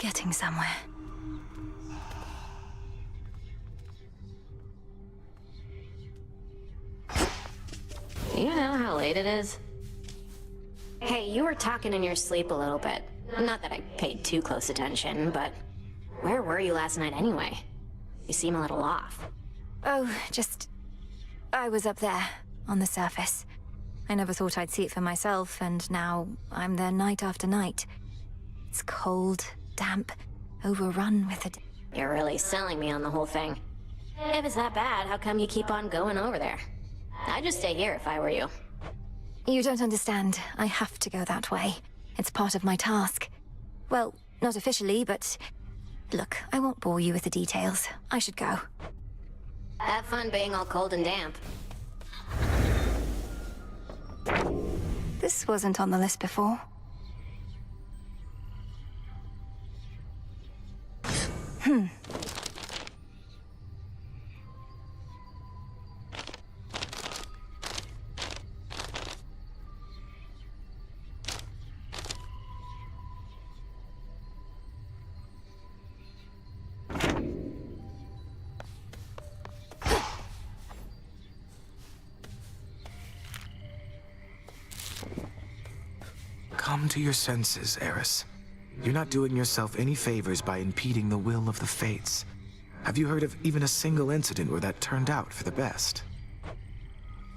getting somewhere. You know how late it is? Hey, you were talking in your sleep a little bit. Not that I paid too close attention, but where were you last night anyway? You seem a little off. Oh, I was up there, on the surface. I never thought I'd see it for myself, and now I'm there night after night. It's cold, damp, overrun with it. You're really selling me on the whole thing. If it's that bad, how come you keep on going over there? I'd just stay here if I were you. You don't understand. I have to go that way. It's part of my task. Well, not officially, but... Look, I won't bore you with the details. I should go. Have fun being all cold and damp. This wasn't on the list before. Come to your senses, Eris. You're not doing yourself any favors by impeding the will of the Fates. Have you heard of even a single incident where that turned out for the best?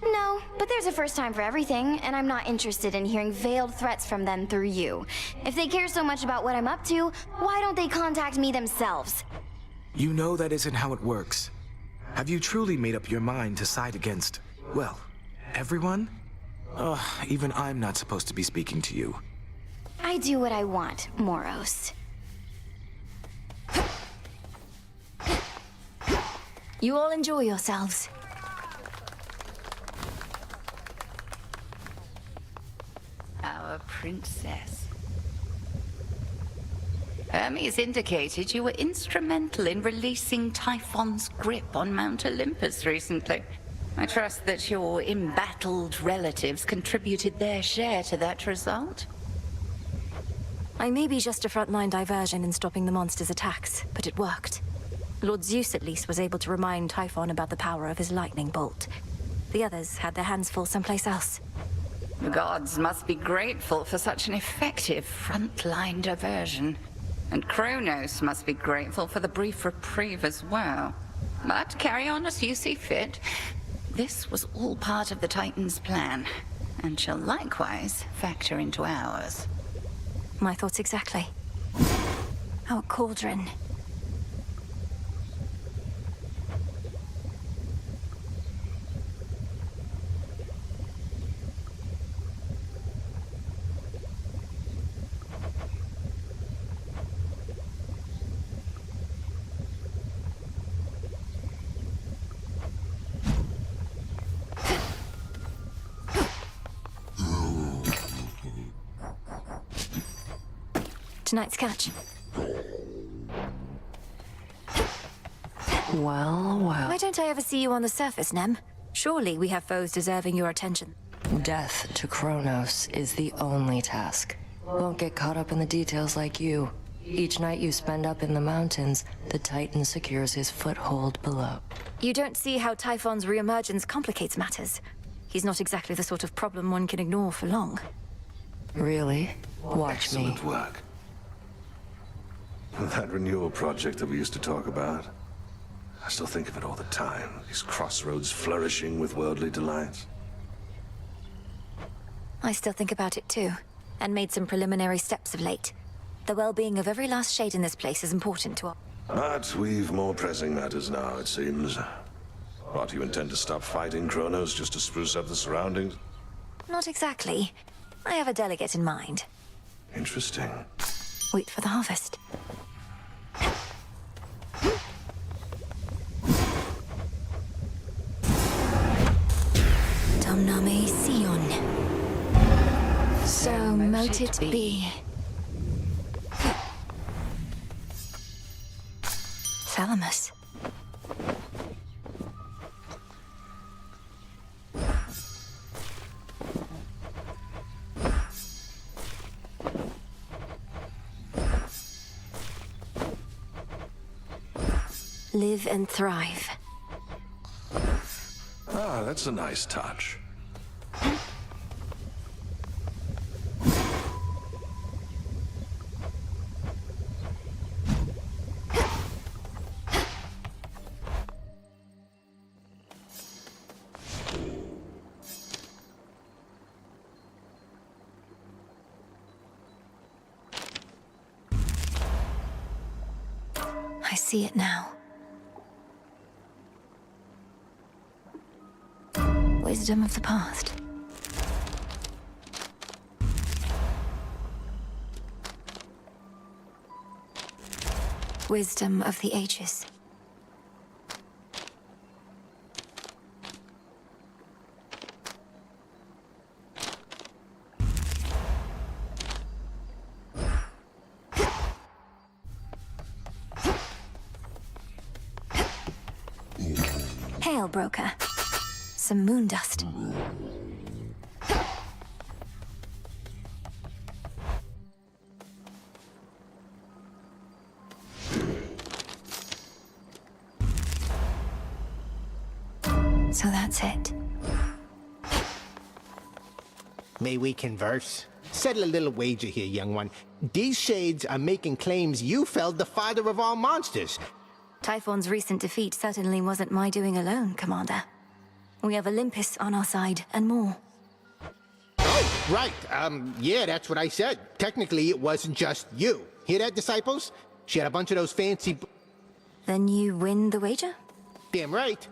No, but there's a first time for everything, and I'm not interested in hearing veiled threats from them through you. If they care so much about what I'm up to, why don't they contact me themselves? You know that isn't how it works. Have you truly made up your mind to side against, well, everyone? Even I'm not supposed to be speaking to you. I do what I want, Moros. You all enjoy yourselves. Our princess. Hermes indicated you were instrumental in releasing Typhon's grip on Mount Olympus recently. I trust that your embattled relatives contributed their share to that result? I may be just a frontline diversion in stopping the monster's attacks, but it worked. Lord Zeus at least was able to remind Typhon about the power of his lightning bolt. The others had their hands full someplace else. The gods must be grateful for such an effective frontline diversion. And Kronos must be grateful for the brief reprieve as well. But carry on as you see fit. This was all part of the Titan's plan, and shall likewise factor into ours. My thoughts exactly. Our cauldron. Tonight's catch. Well. Why don't I ever see you on the surface, Nem? Surely we have foes deserving your attention. Death to Kronos is the only task. Won't get caught up in the details like you. Each night you spend up in the mountains, the Titan secures his foothold below. You don't see how Typhon's reemergence complicates matters. He's not exactly the sort of problem one can ignore for long. Really? Watch me. Excellent work. That renewal project that we used to talk about. I still think of it all the time. These crossroads flourishing with worldly delights. I still think about it too, and made some preliminary steps of late. The well-being of every last shade in this place is important to us. But we've more pressing matters now, it seems. What, you intend to stop fighting Kronos just to spruce up the surroundings? Not exactly. I have a delegate in mind. Interesting. Wait for the harvest. Domname Sion. So mote it be. Thalamus. live and thrive. Ah, that's a nice touch. I see it now. Wisdom of the past. Wisdom of the ages. Hail, broker. Some moon dust. So that's it. May we converse? Settle a little wager here, young one. These shades are making claims you felled the father of all monsters. Typhon's recent defeat certainly wasn't my doing alone, Commander. We have Olympus on our side, and more. Oh, right. Yeah, that's what I said. Technically, it wasn't just you. Hear that, disciples? She had a bunch of those fancy... Then you win the wager? Damn right.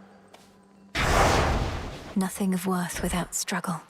Nothing of worth without struggle.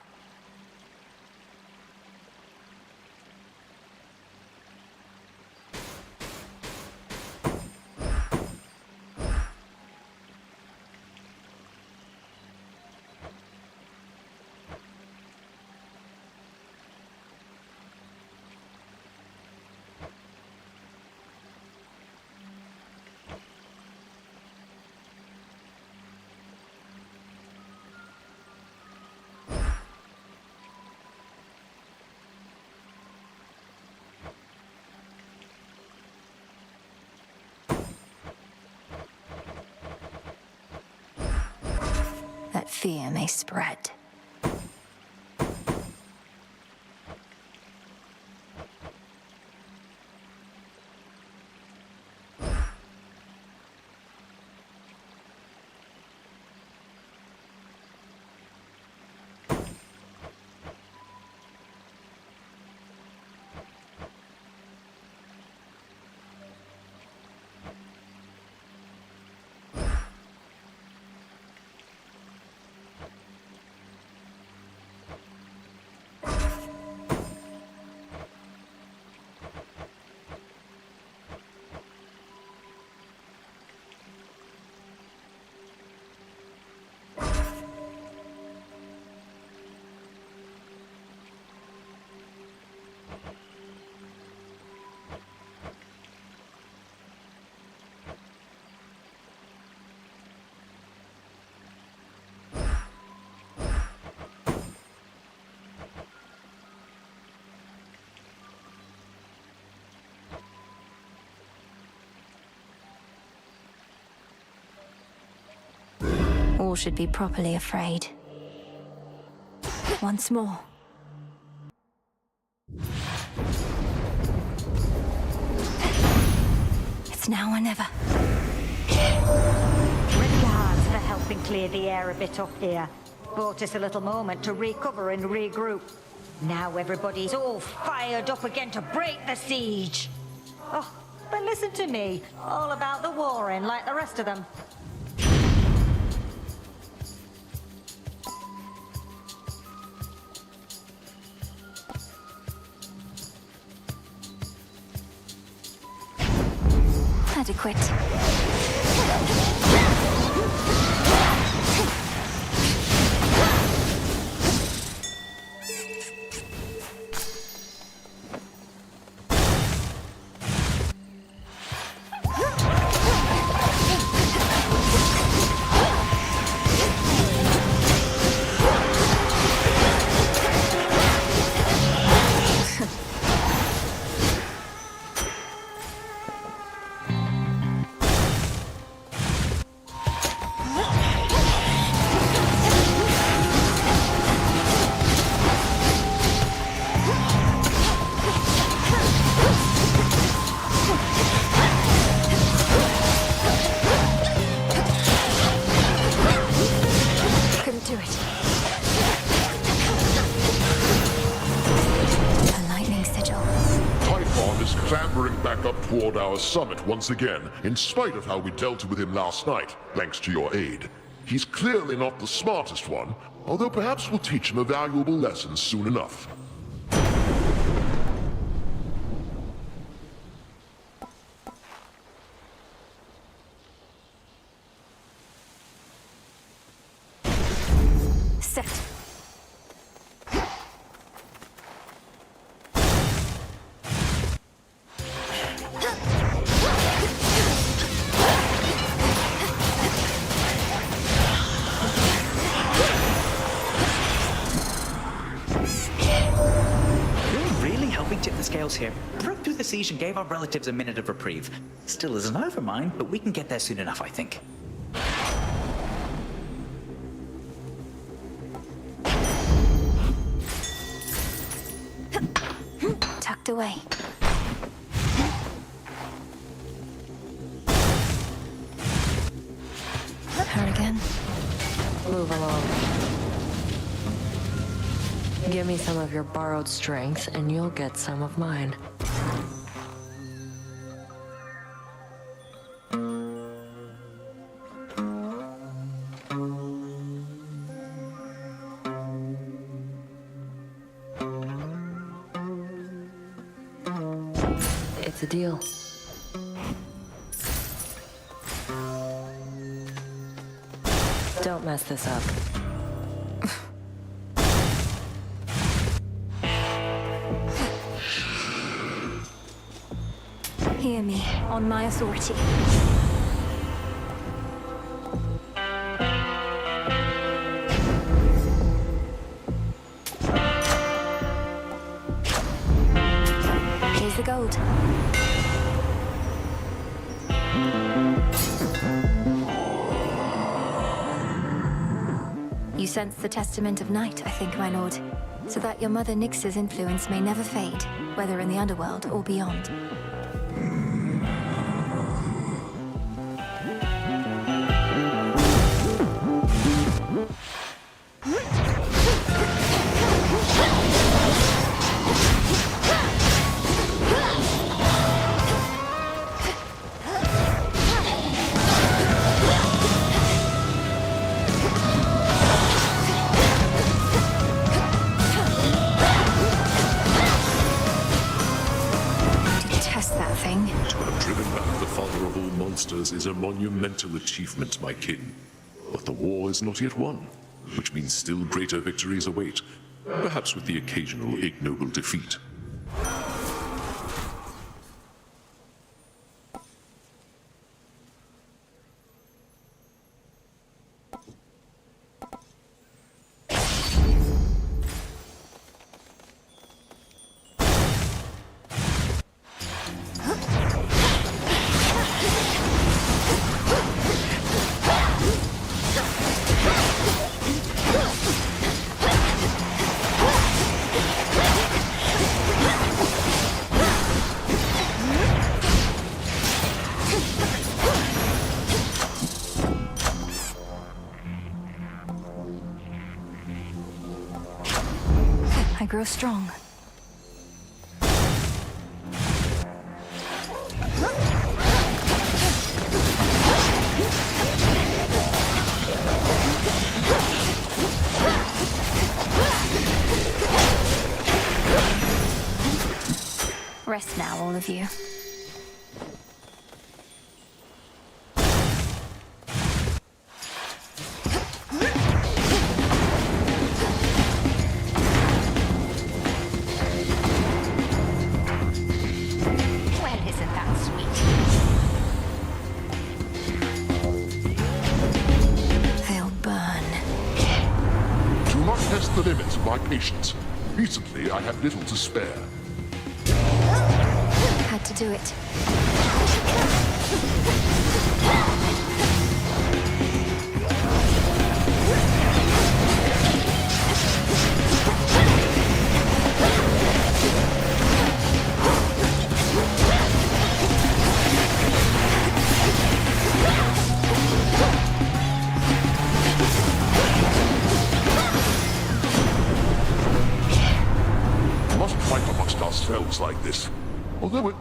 That fear may spread. All should be properly afraid. Once more. It's now or never. Regards for helping clear the air a bit up here. Bought us a little moment to recover and regroup. Now everybody's all fired up again to break the siege. Oh, but listen to me. All about the warring like the rest of them. Adequate. back up toward our summit once again, in spite of how we dealt with him last night, thanks to your aid. He's clearly not the smartest one, although perhaps we'll teach him a valuable lesson soon enough. Set. Tip the scales here. Broke through the siege and gave our relatives a minute of reprieve. Still isn't over, mind, but we can get there soon enough, I think. Tucked away. Her again. Move along. Give me some of your borrowed strength, and you'll get some of mine. It's a deal. Don't mess this up. Hear me, on my authority. Here's the gold. You sense the testament of night, I think, my lord, so that your mother Nyx's influence may never fade, whether in the underworld or beyond. Is a monumental achievement, my kin. But the war is not yet won, which means still greater victories await, perhaps with the occasional ignoble defeat. I grow strong. Rest now, all of you. The limits of my patience. Recently, I had little to spare. Had to do it. Fight amongst ourselves like this. Although it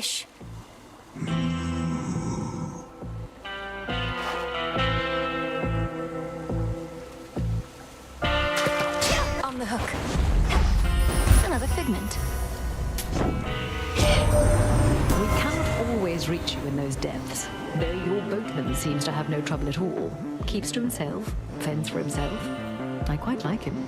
fish. On the hook. Another figment. We cannot always reach you in those depths, though your boatman seems to have no trouble at all. Keeps to himself, fends for himself. I quite like him.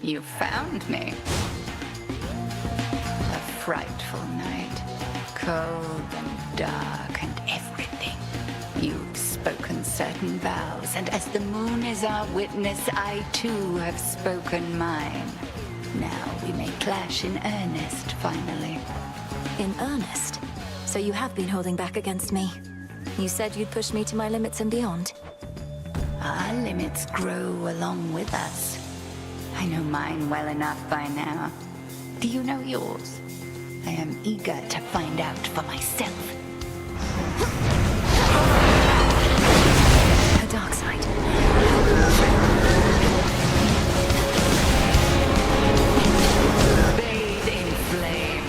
You found me. A frightful night. Cold and dark and everything. You've spoken certain vows, and as the moon is our witness, I too have spoken mine. Now we may clash in earnest, finally. In earnest? So you have been holding back against me. You said you'd push me to my limits and beyond. Our limits grow along with us. I know mine well enough by now. Do you know yours? I am eager to find out for myself. Her dark side. Bathe in flame.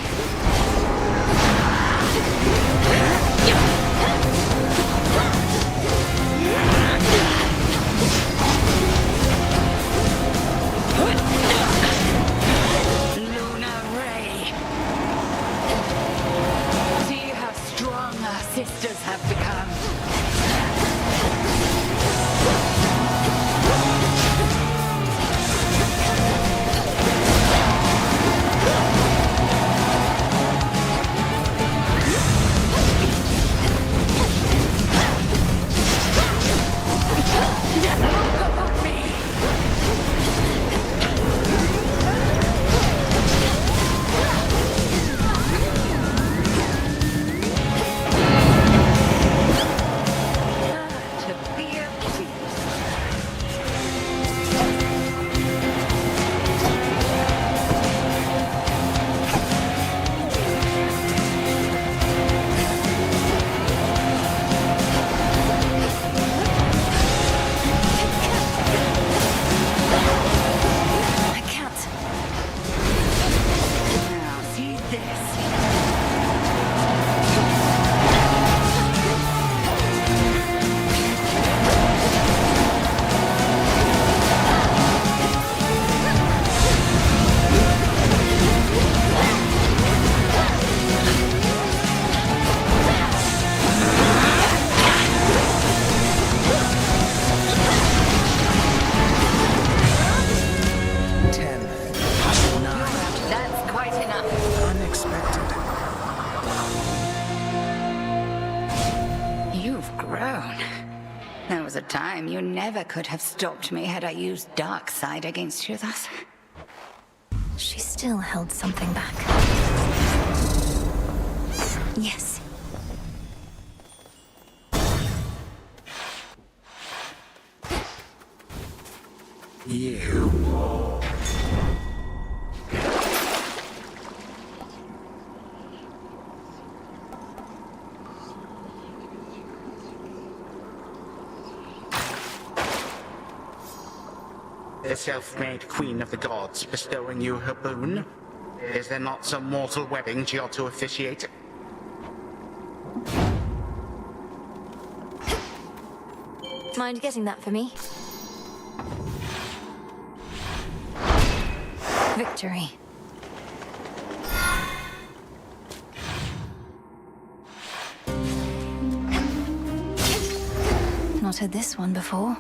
Lunar Ray. See how strong our sisters have become. A time you never could have stopped me had I used Darkseid against you thus. She still held something back. Yes. You. The self-made queen of the gods bestowing you her boon? Is there not some mortal wedding she ought to officiate? Mind getting that for me? Victory. Not heard this one before.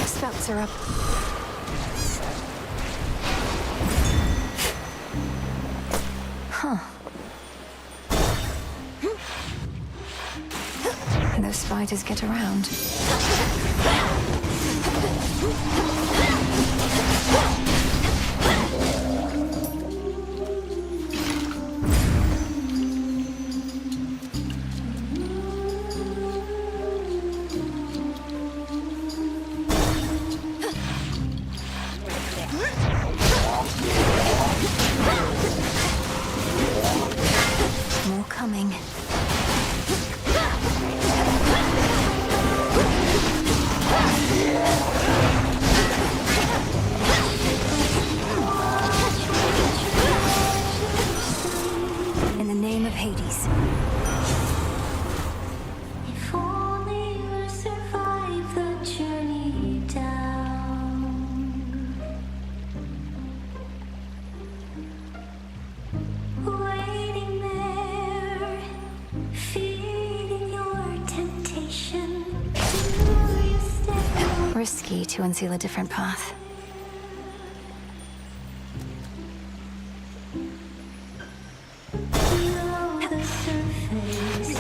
Spouts are up. Huh. Those spiders get around. More coming. In the name of Hades. If only you survive the journey down. Waiting there, feeding your temptation. Do you stay? Risky to unseal a different path. Below the surface.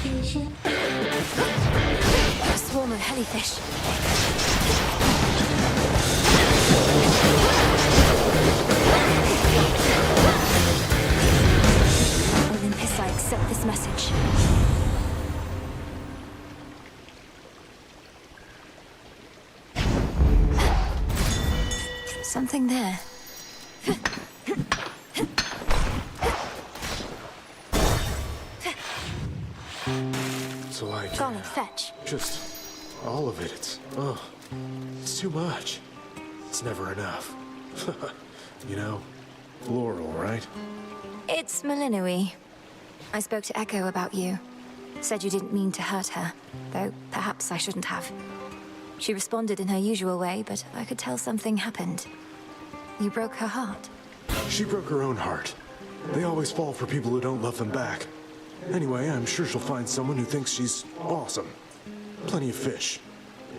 Vision. A swarm of hellyfish. Olympus, I accept this message. Something there. So like, Golly, fetch. just all of it. It's too much. It's never enough. You know, Laurel, right? It's Malinui. I spoke to Echo about you. Said you didn't mean to hurt her, though perhaps I shouldn't have. She responded in her usual way, but I could tell something happened. You broke her heart. She broke her own heart. They always fall for people who don't love them back. Anyway, I'm sure she'll find someone who thinks she's awesome. Plenty of fish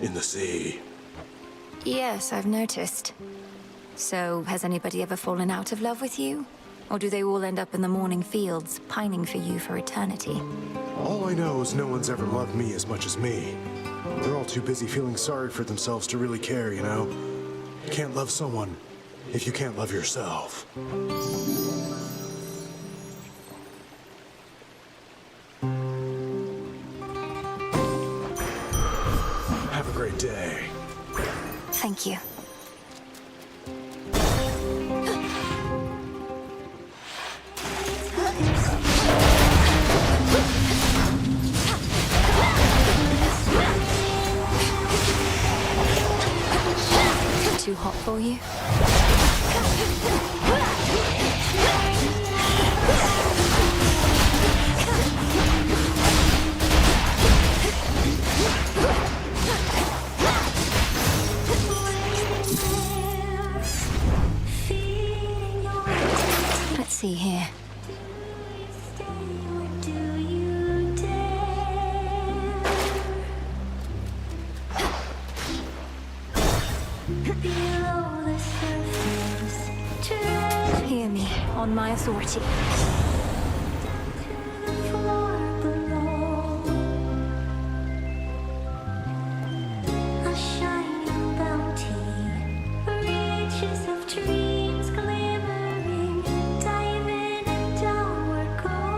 in the sea. Yes, I've noticed. So, has anybody ever fallen out of love with you? Or do they all end up in the morning fields, pining for you for eternity? All I know is no one's ever loved me as much as me. They're all too busy feeling sorry for themselves to really care, you know? You can't love someone if you can't love yourself. Have a great day. Thank you. Too hot for you? Let's see here. Hear me, on my authority. A shining bounty, riches of dreams glimmering, diamond and downward gold.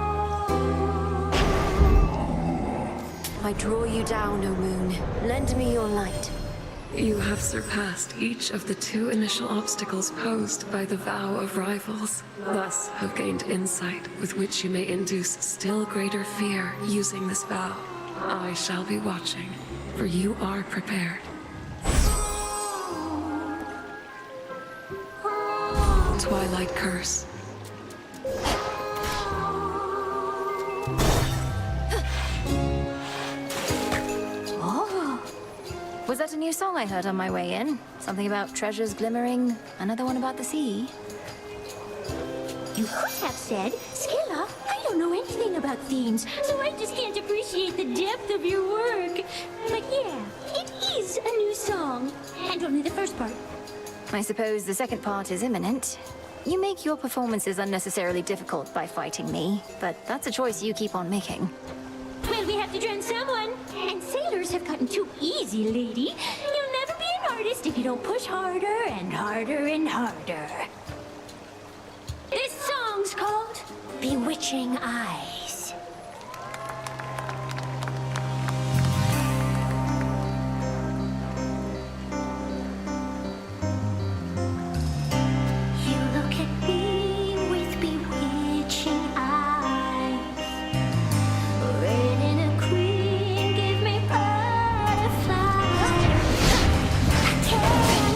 I draw you down, O moon. Lend me your light. You have surpassed each of the 2 initial obstacles posed by the vow of rivals. Thus have gained insight with which you may induce still greater fear using this vow. I shall be watching, for you are prepared. Twilight Curse. Was that a new song I heard on my way in? Something about treasures glimmering, another one about the sea. You could have said, Skilla, I don't know anything about themes, so I just can't appreciate the depth of your work. But yeah, it is a new song. And only the first part. I suppose the second part is imminent. You make your performances unnecessarily difficult by fighting me, but that's a choice you keep on making. Well, we have to drown someone. And sailors have gotten too easy, lady. You'll never be an artist if you don't push harder and harder and harder. This song's called Bewitching Eyes. You look at me with bewitching eyes. Red in a queen, give me butterflies. I can't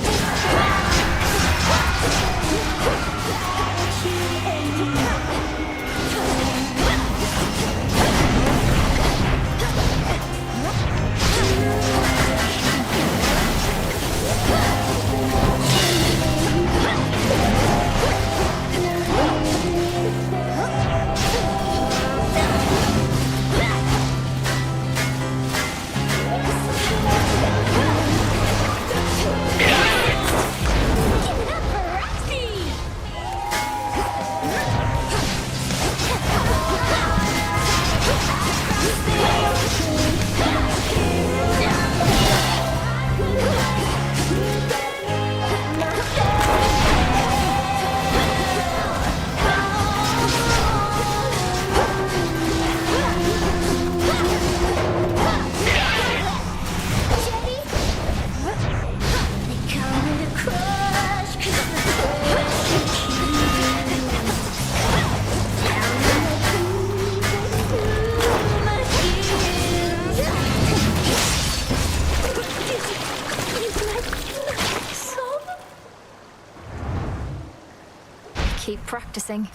Keep practicing.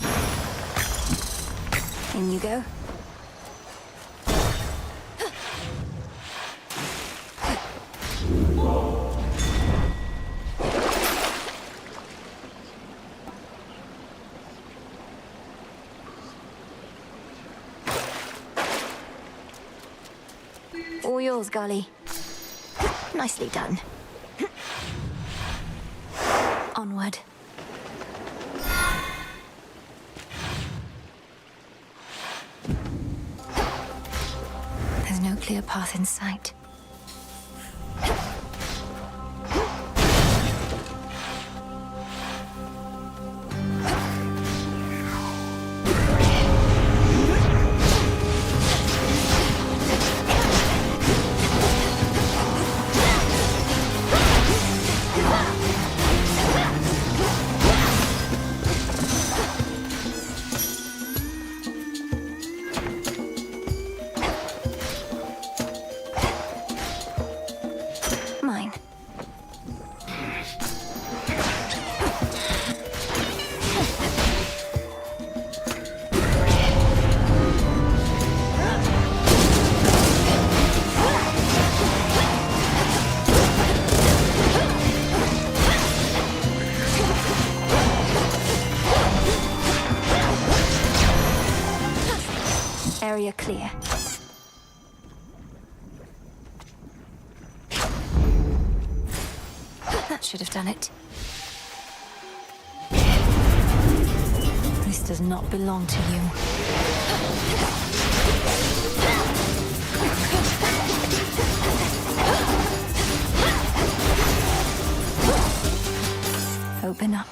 In you go. All yours, Golly. Nicely done. Onward. There's no clear path in sight. Mine. Area clear. That should have done it. This does not belong to you. Open up.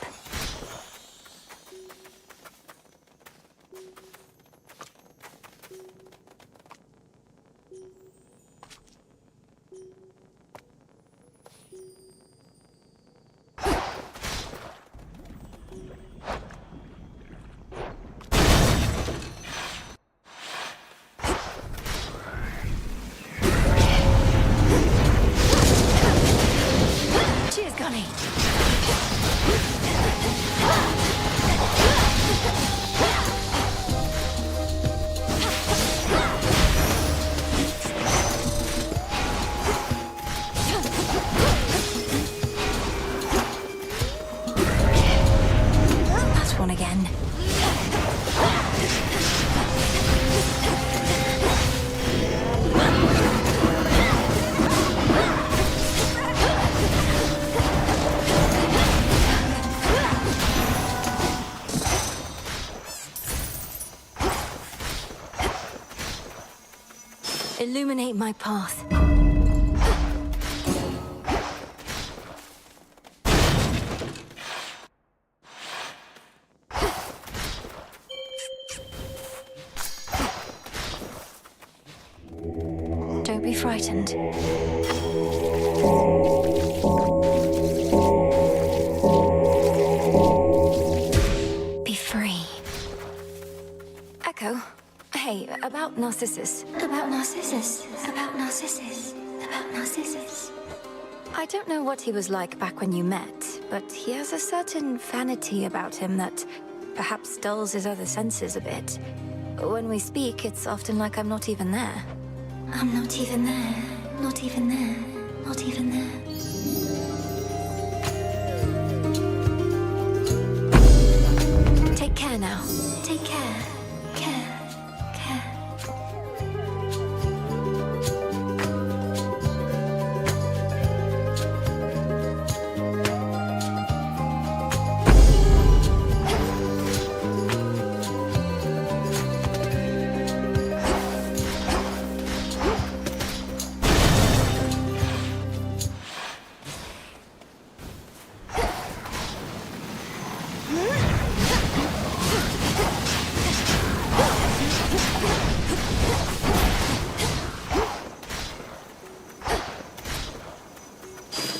Illuminate my path. Don't be frightened. Be free. Echo. Hey, about Narcissus. About Narcissus. About Narcissus. About Narcissus. I don't know what he was like back when you met, but he has a certain vanity about him that perhaps dulls his other senses a bit. When we speak, it's often like I'm not even there. I'm not even there. Not even there. Not even there. Take care now. Take care. Care. Care.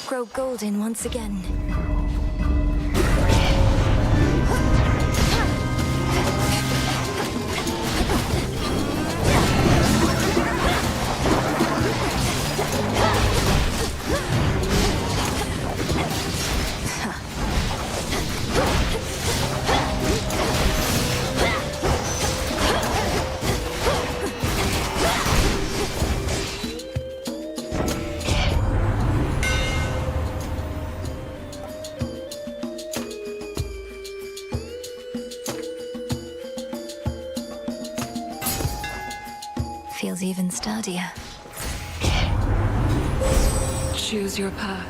Grow golden once again. Feels even sturdier. Choose your path.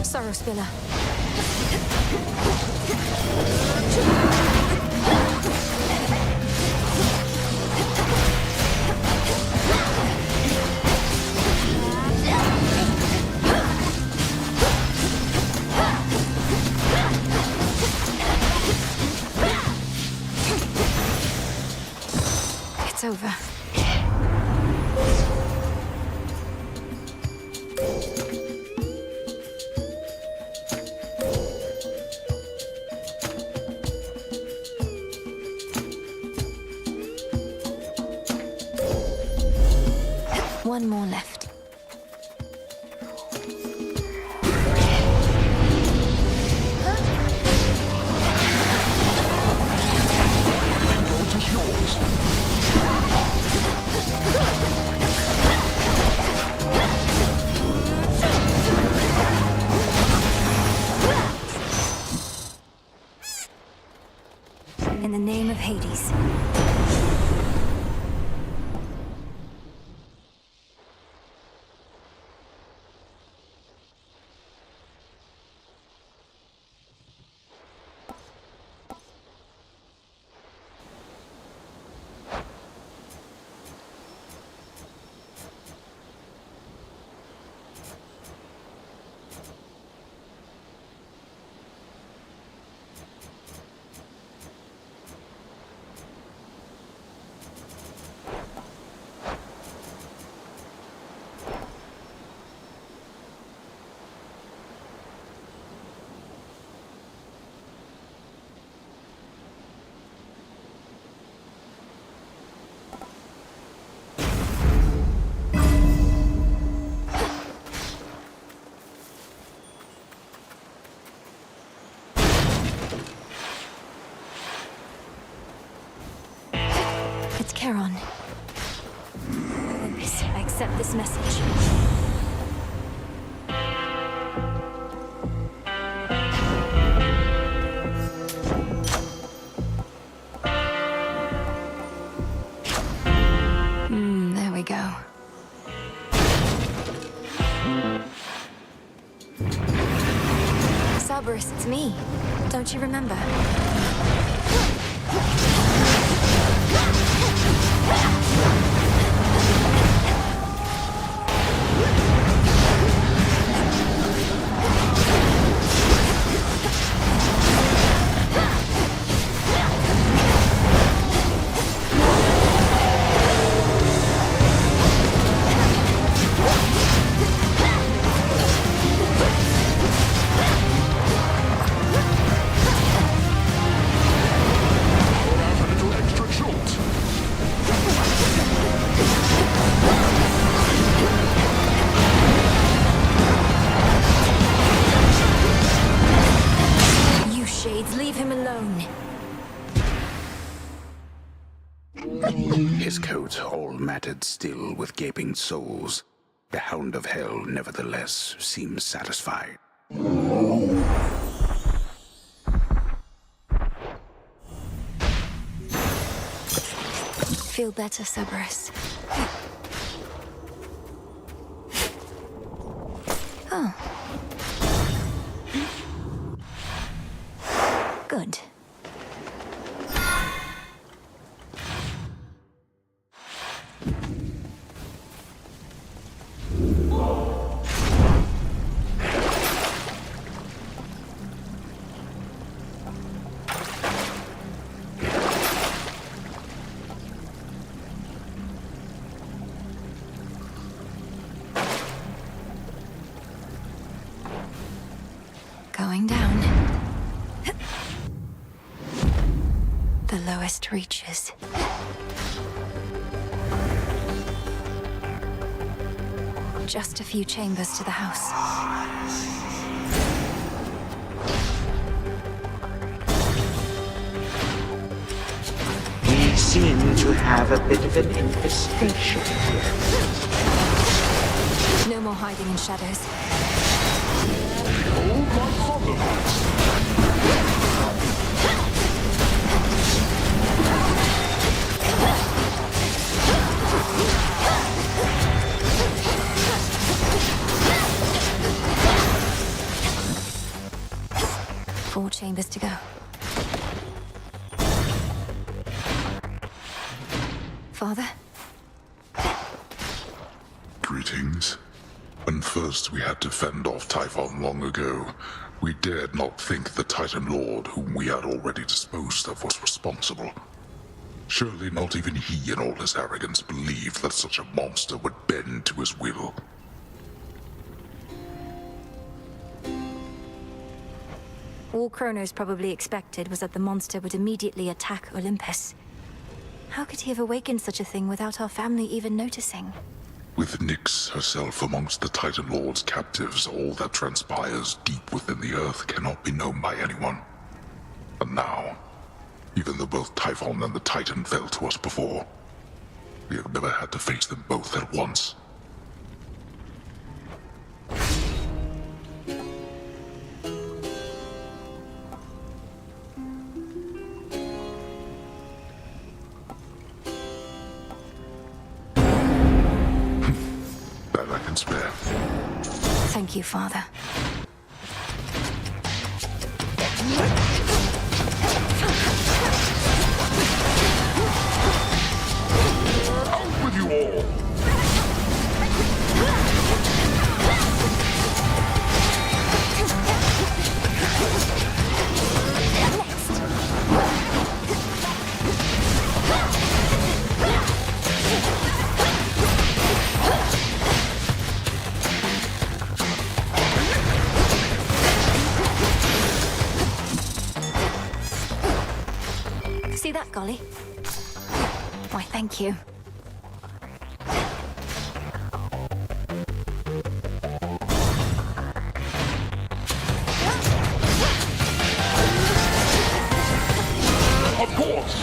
Sorrow Spiller. It's over. One more left. In the name of Hades. Charon. Olympus, I accept this message. There we go. Cerberus, it's me. Don't you remember? Leave him alone. His coat all matted still with gaping soles. The Hound of Hell, nevertheless, seems satisfied. Feel better, Cerberus. Oh. Good. Going down. The lowest reaches. Just a few chambers to the house. We seem to have a bit of an infestation here. No more hiding in shadows. Four chambers to go. Father? Greetings. When first we had to fend off Typhon long ago, we dared not think the Titan Lord, whom we had already disposed of, was responsible. Surely not even he in all his arrogance believed that such a monster would bend to his will. All Kronos probably expected was that the monster would immediately attack Olympus. How could he have awakened such a thing without our family even noticing? With Nyx herself amongst the Titan Lord's captives, all that transpires deep within the earth cannot be known by anyone. And now, even though both Typhon and the Titan fell to us before, we have never had to face them both at once. That I can spare. Thank you, Father. Out with you all! See that, Golly? Why, thank you. Of course!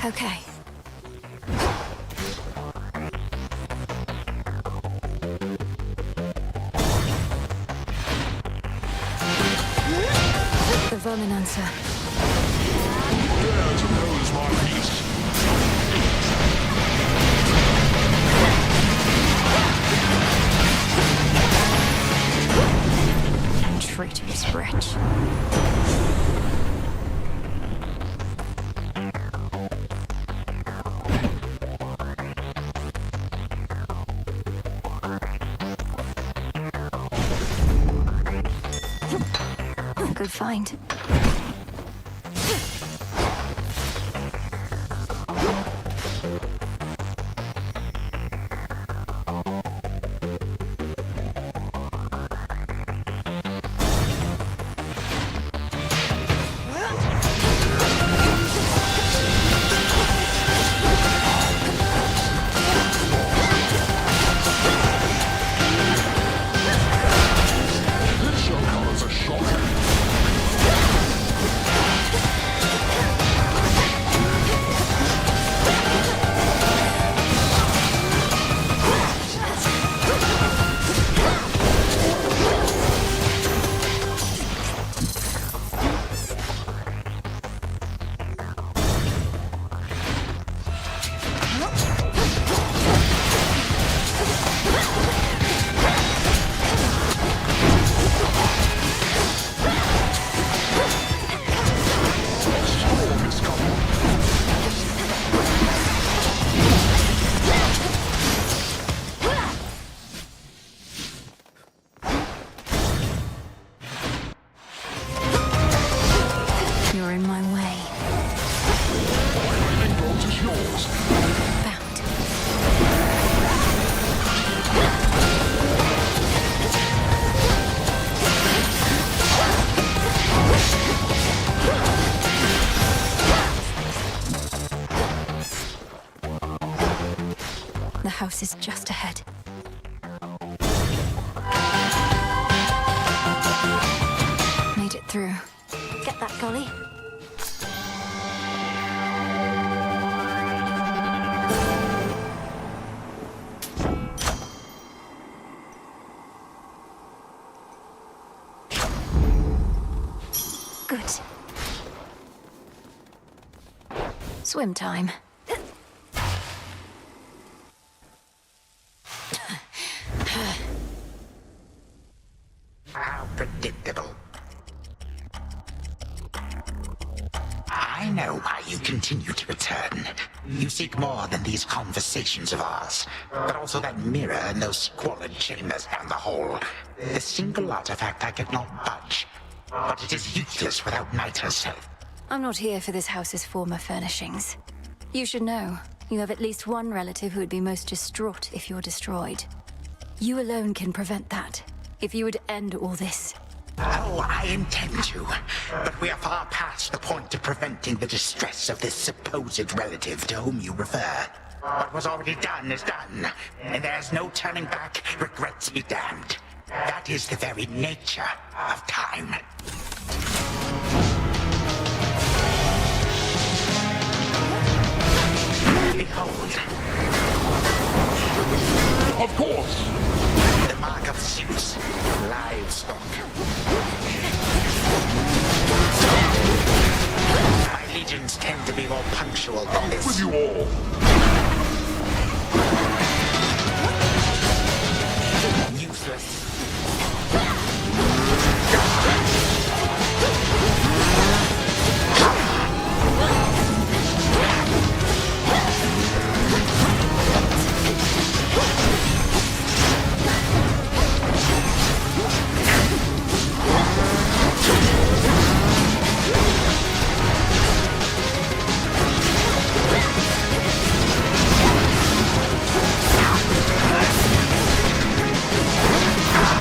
Okay. The Verminancer. Dare to oppose my peace. Traitorous wretch. Good find. This shall come as a shock. Storm is coming. You're in my way. My boat is yours. Bound. The house is just ahead. Made it through. Get that, Golly? Good. Swim time. How predictable. I know why you continue to return. You seek more than these conversations of ours, but also that mirror and those squalid chambers down the hall. The single artifact I could not budge. But it is useless without Night herself. I'm not here for this house's former furnishings. You should know, you have at least one relative who would be most distraught if you're destroyed. You alone can prevent that. If you would end all this. Oh, I intend to. But we are far past the point of preventing the distress of this supposed relative to whom you refer. What was already done is done, and there's no turning back, regrets be damned. That is the very nature of time. Behold. Of course. The mark of Zeus. Livestock. My legions tend to be more punctual than this. With you all. Useless.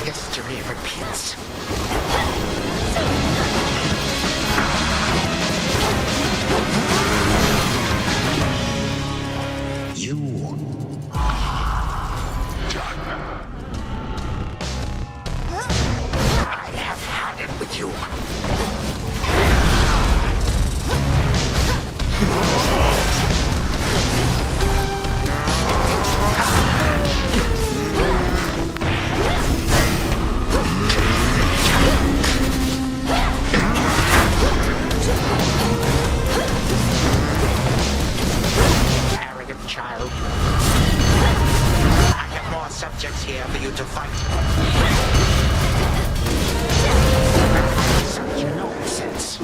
History repeats. You I have had it with you. here for you to fight. Such nonsense.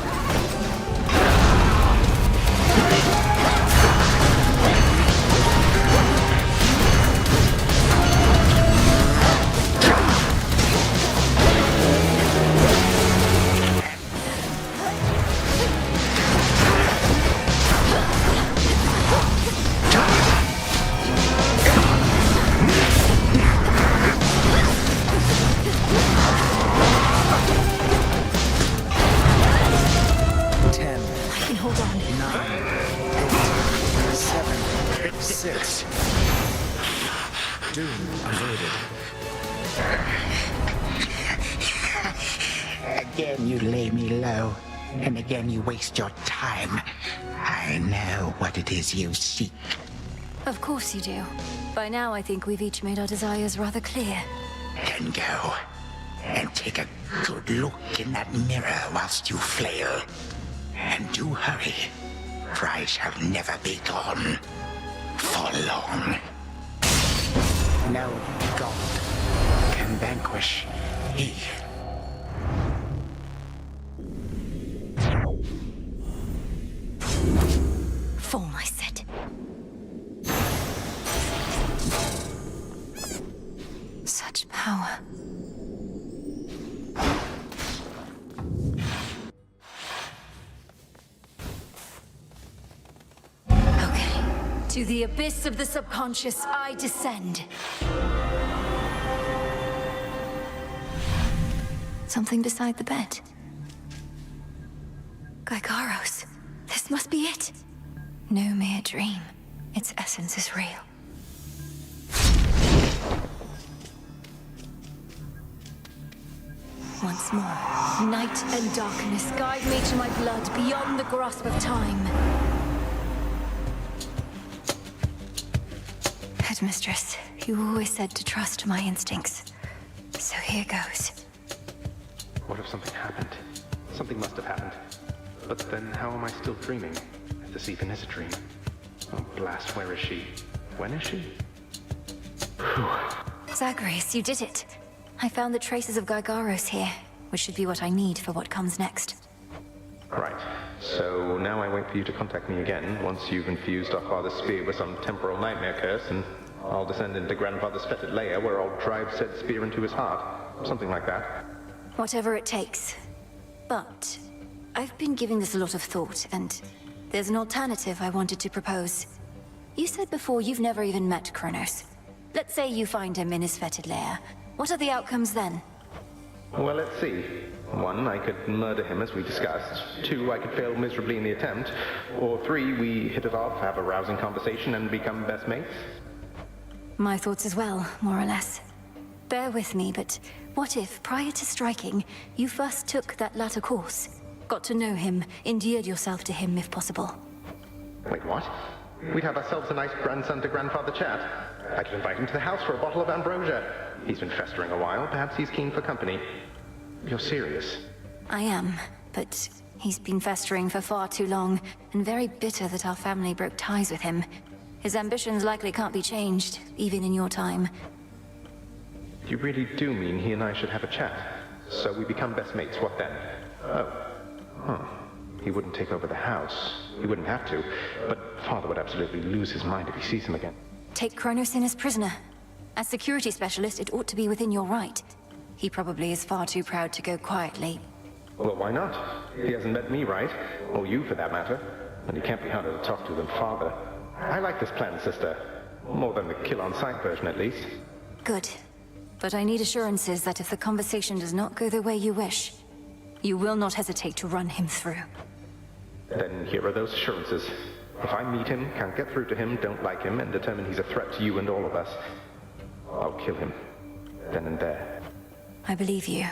Doom averted. Again you lay me low, and again you waste your time. I know what it is you seek. Of course you do. By now, I think we've each made our desires rather clear. Then go, and take a good look in that mirror whilst you flail. And do hurry, for I shall never be gone for long. No god can vanquish me. Fall, I said. Such power. Okay. To the abyss of the subconscious, I descend. Something beside the bed. Gygaros. This must be it. No mere dream. Its essence is real. Once more, night and darkness guide me to my blood beyond the grasp of time. Headmistress, you always said to trust my instincts. So here goes. What if something happened? Something must have happened. But then how am I still dreaming? If this even is a dream. Oh, blast, where is she? When is she? Zagreus, you did it. I found the traces of Gygaros here, which should be what I need for what comes next. Right. So now I wait for you to contact me again, once you've infused our father's spear with some temporal nightmare curse, and I'll descend into grandfather's fetid lair where I'll drive said spear into his heart. Something like that. Whatever it takes. But I've been giving this a lot of thought, and there's an alternative I wanted to propose. You said before you've never even met Kronos. Let's say you find him in his fetid lair. What are the outcomes then? Well, let's see. 1, I could murder him as we discussed. 2, I could fail miserably in the attempt. Or 3, we hit it off, have a rousing conversation, and become best mates. My thoughts as well, more or less. Bear with me, but what if, prior to striking, you first took that latter course? Got to know him, endeared yourself to him if possible. Wait, what? We'd have ourselves a nice grandson-to-grandfather chat. I could invite him to the house for a bottle of ambrosia. He's been festering a while. Perhaps he's keen for company. You're serious? I am, but he's been festering for far too long, and very bitter that our family broke ties with him. His ambitions likely can't be changed, even in your time. You really do mean he and I should have a chat? So we become best mates, what then? Oh. Huh. He wouldn't take over the house. He wouldn't have to. But Father would absolutely lose his mind if he sees him again. Take Kronos in as prisoner. As security specialist, it ought to be within your right. He probably is far too proud to go quietly. Well, why not? He hasn't met me, right? Or you, for that matter. And he can't be harder to talk to than Father. I like this plan, sister. More than the kill-on-sight version, at least. Good. But I need assurances that if the conversation does not go the way you wish, you will not hesitate to run him through. Then here are those assurances. If I meet him, can't get through to him, don't like him, and determine he's a threat to you and all of us, I'll kill him. Then and there. I believe you.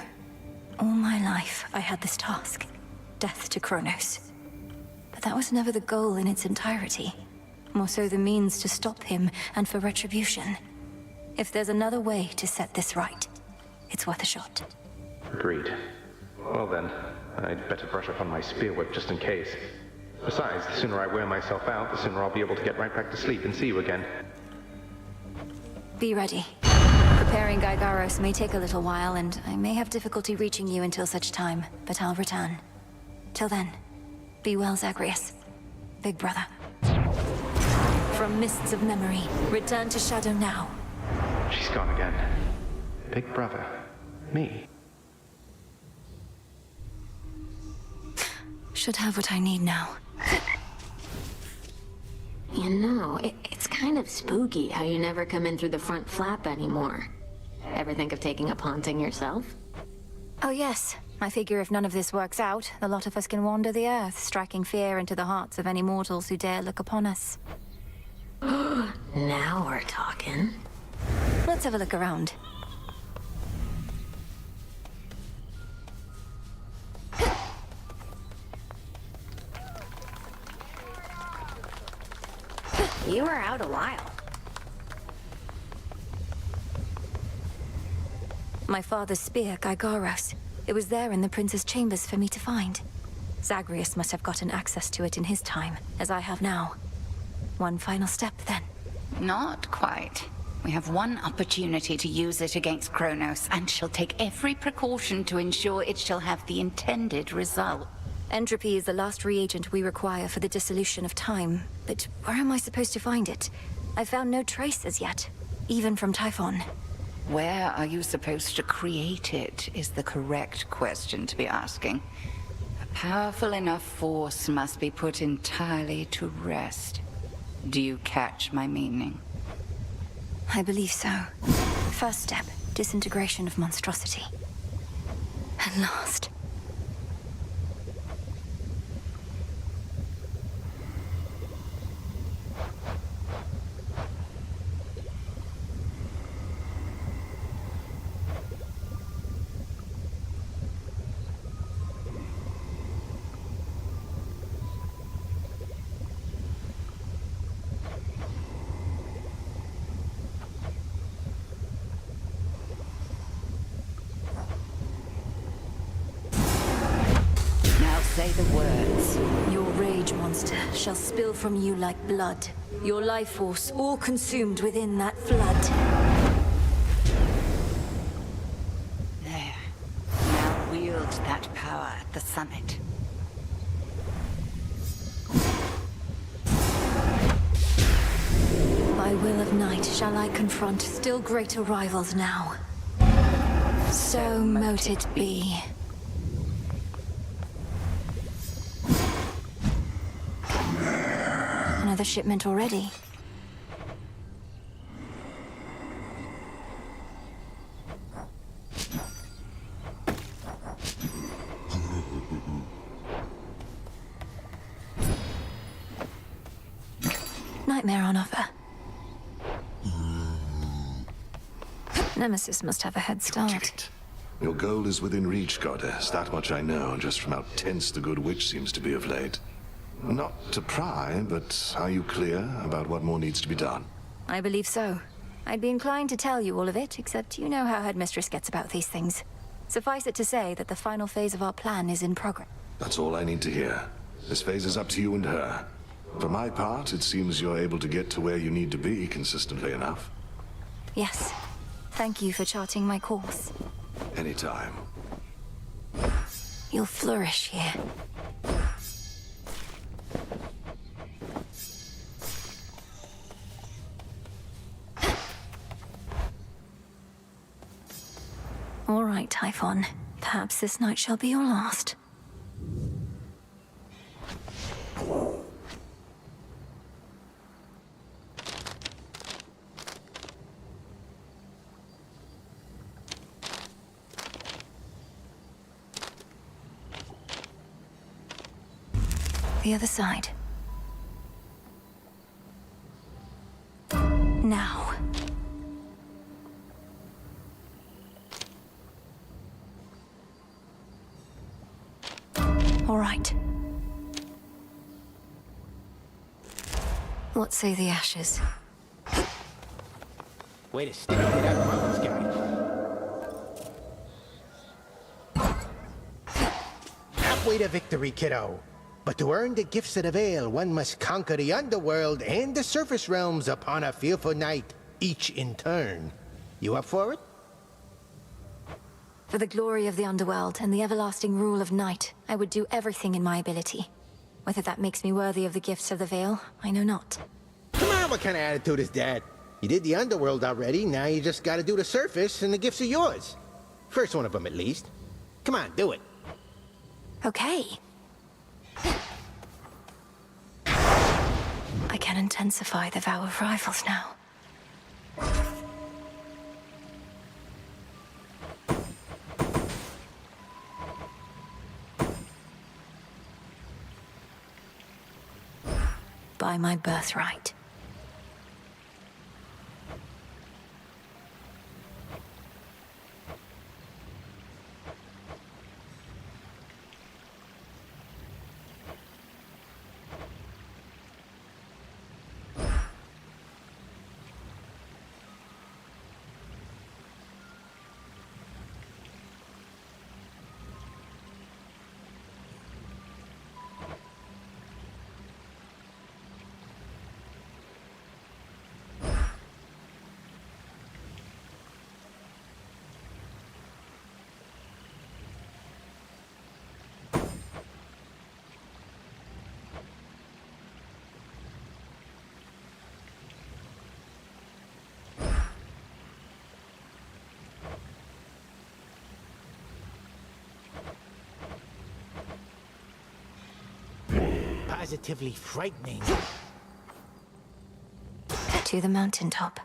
All my life, I had this task. Death to Kronos. But that was never the goal in its entirety. More so the means to stop him and for retribution. If there's another way to set this right, it's worth a shot. Agreed. Well then, I'd better brush up on my spearwork just in case. Besides, the sooner I wear myself out, the sooner I'll be able to get right back to sleep and see you again. Be ready. Prepare Repairing Gygaros may take a little while, and I may have difficulty reaching you until such time, but I'll return. Till then, be well, Zagreus. Big brother. From mists of memory, return to Shadow now. She's gone again. Big brother. Me. Should have what I need now. You know, it's kind of spooky how you never come in through the front flap anymore. Ever think of taking up haunting yourself? Oh yes. I figure if none of this works out, the lot of us can wander the earth, striking fear into the hearts of any mortals who dare look upon us. Now we're talking. Let's have a look around. You were out a while. My father's spear, Gygaros. It was there in the prince's chambers for me to find. Zagreus must have gotten access to it in his time, as I have now. One final step, then. Not quite. We have one opportunity to use it against Kronos, and she'll take every precaution to ensure it shall have the intended result. Entropy is the last reagent we require for the dissolution of time, but where am I supposed to find it? I've found no trace as yet, even from Typhon. Where are you supposed to create it is the correct question to be asking. A powerful enough force must be put entirely to rest. Do you catch my meaning? I believe so. First step, disintegration of monstrosity. At last. Say the words. Your rage, monster, shall spill from you like blood. Your life force all consumed within that flood. There. Now wield that power at the summit. By will of night shall I confront still greater rivals now. So mote it be. Another shipment already. Nightmare on offer. Nemesis must have a head start. Your goal is within reach, Goddess. That much I know, just from how tense the Good Witch seems to be of late. Not to pry, but are you clear about what more needs to be done? I believe so. I'd be inclined to tell you all of it, except you know how Headmistress gets about these things. Suffice it to say that the final phase of our plan is in progress. That's all I need to hear. This phase is up to you and her. For my part, it seems you're able to get to where you need to be consistently enough. Yes. Thank you for charting my course. Anytime. You'll flourish here. All right, Typhon. Perhaps this night shall be your last. The other side. Now. All right. What say the ashes? Way to stick to that mountains, guy. Halfway to victory, kiddo. But to earn the gifts of the Veil, one must conquer the underworld and the surface realms upon a fearful night, each in turn. You up for it? For the glory of the underworld and the everlasting rule of night, I would do everything in my ability. Whether that makes me worthy of the gifts of the Veil, I know not. Come on, what kind of attitude is that? You did the underworld already, now you just gotta do the surface, and the gifts are yours. First one of them, at least. Come on, do it. Okay. I can intensify the Vow of Rivals now. By my birthright. Positively frightening. To the mountaintop.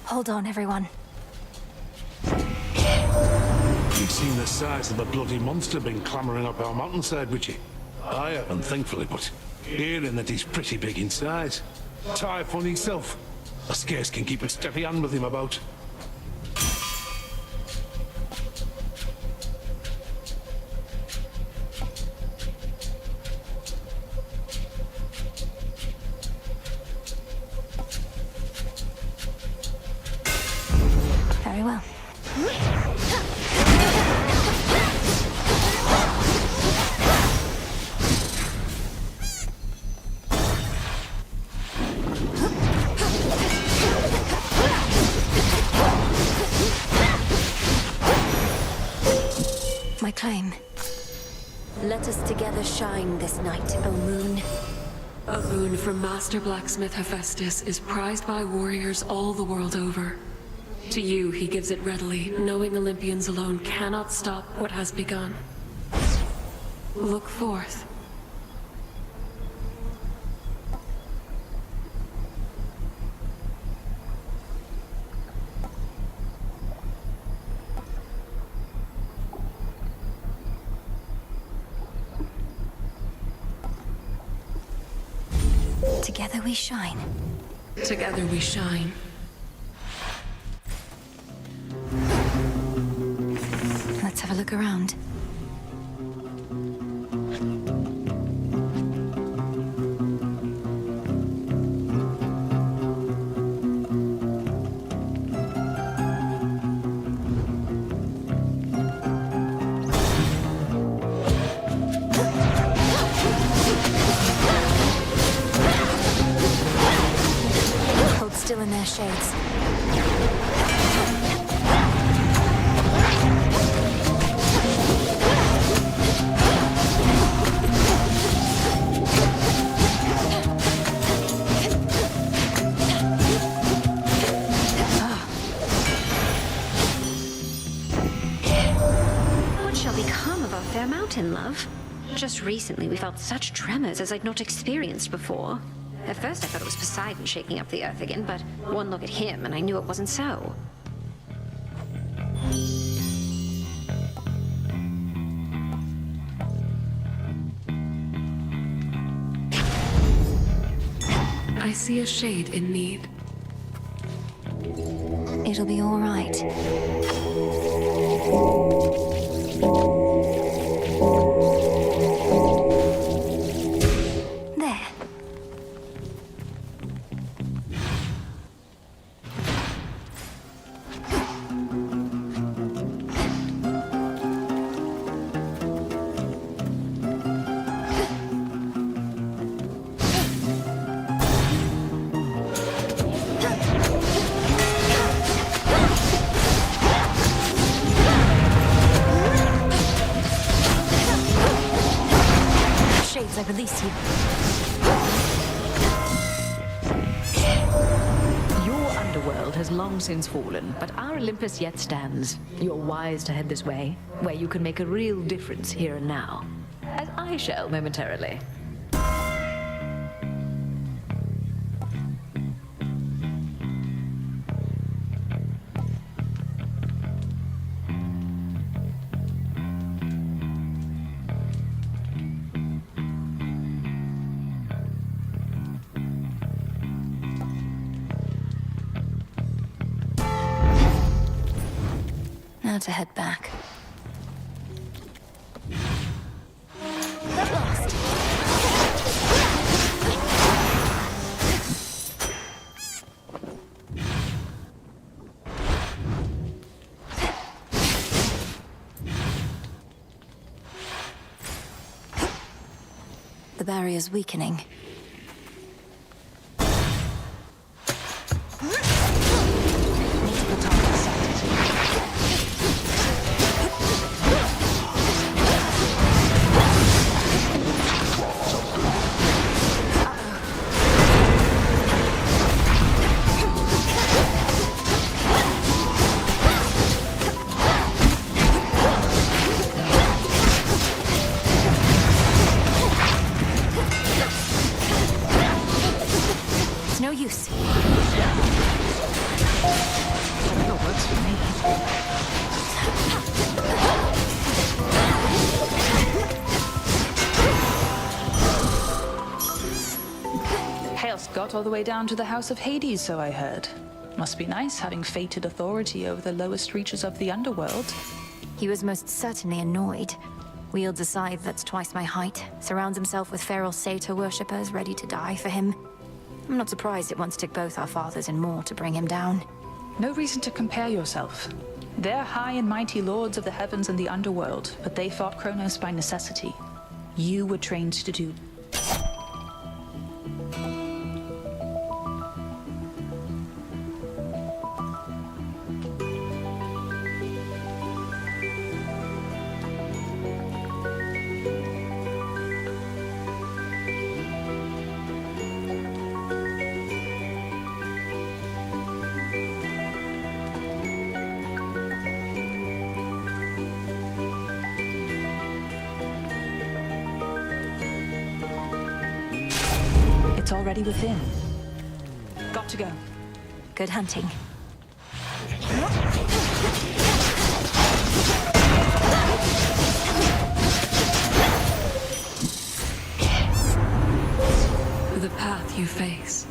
Hold on, everyone. You've seen the size of the bloody monster been clambering up our mountainside, would you? I haven't, thankfully, but hearing that he's pretty big in size. Typhon himself. I scarce can keep a steady hand with him about. Very well. My claim. Let us together shine this night, O moon. A boon from Master Blacksmith Hephaestus is prized by warriors all the world over. To you, he gives it readily, knowing Olympians alone cannot stop what has begun. Look forth. Together we shine. Together we shine. Let's have a look around. Hold still in their shades. What shall become of our fair mountain, love? Just recently we felt such tremors as I'd not experienced before. At first I thought it was Poseidon shaking up the earth again, but one look at him and I knew it wasn't so. I see a shade in need. It'll be all right. There. I release you. Your underworld has long since fallen, but our Olympus yet stands. You're wise to head this way, where you can make a real difference here and now. As I shall momentarily. Now to head back. At last. The barrier's weakening. No use. Whatever works for me. Chaos got all the way down to the House of Hades, so I heard. Must be nice having fated authority over the lowest reaches of the underworld. He was most certainly annoyed. Wields a scythe that's twice my height, surrounds himself with feral satyr worshippers ready to die for him. I'm not surprised it once took both our fathers and more to bring him down. No reason to compare yourself. They're high and mighty lords of the heavens and the underworld, but they fought Kronos by necessity. You were trained to do. It's already within. Got to go. Good hunting. The path you face.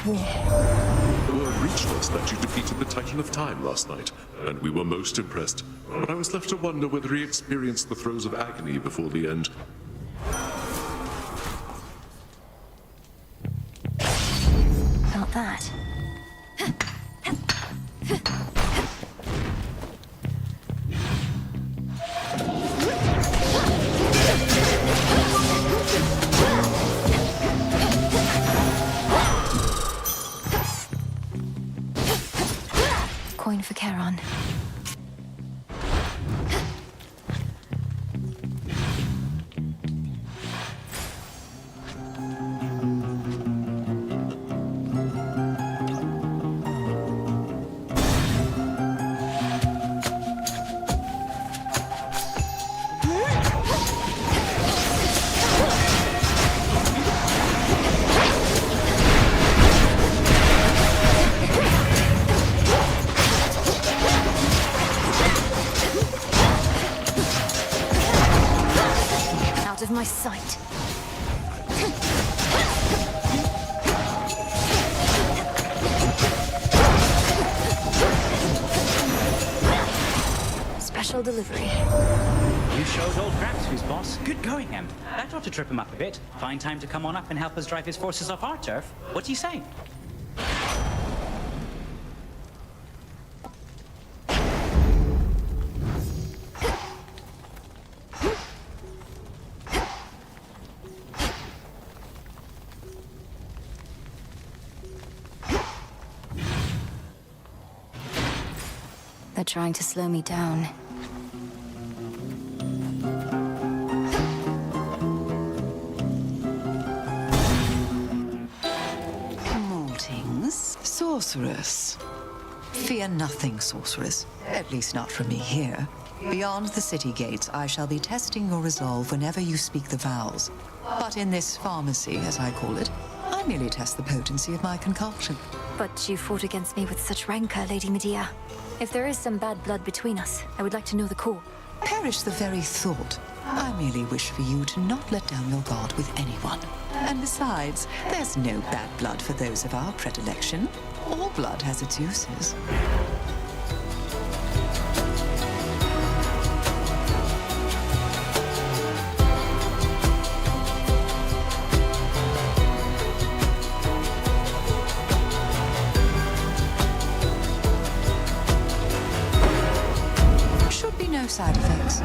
Word reached us that you defeated the Titan of Time last night, and we were most impressed. But I was left to wonder whether he experienced the throes of agony before the end. Not that. Coin for Charon. sight. Special delivery. You showed old Grax who's boss. Good going, Em. That ought to trip him up a bit. Find time to come on up and help us drive his forces off our turf. What do you say? They're trying to slow me down. Maltings, sorceress. Fear nothing, sorceress. At least not from me here. Beyond the city gates, I shall be testing your resolve whenever you speak the vows. But in this pharmacy, as I call it, I merely test the potency of my concoction. But you fought against me with such rancor, Lady Medea. If there is some bad blood between us, I would like to know the cause. Perish the very thought. I merely wish for you to not let down your guard with anyone. And besides, there's no bad blood for those of our predilection. All blood has its uses. Should be no side effects.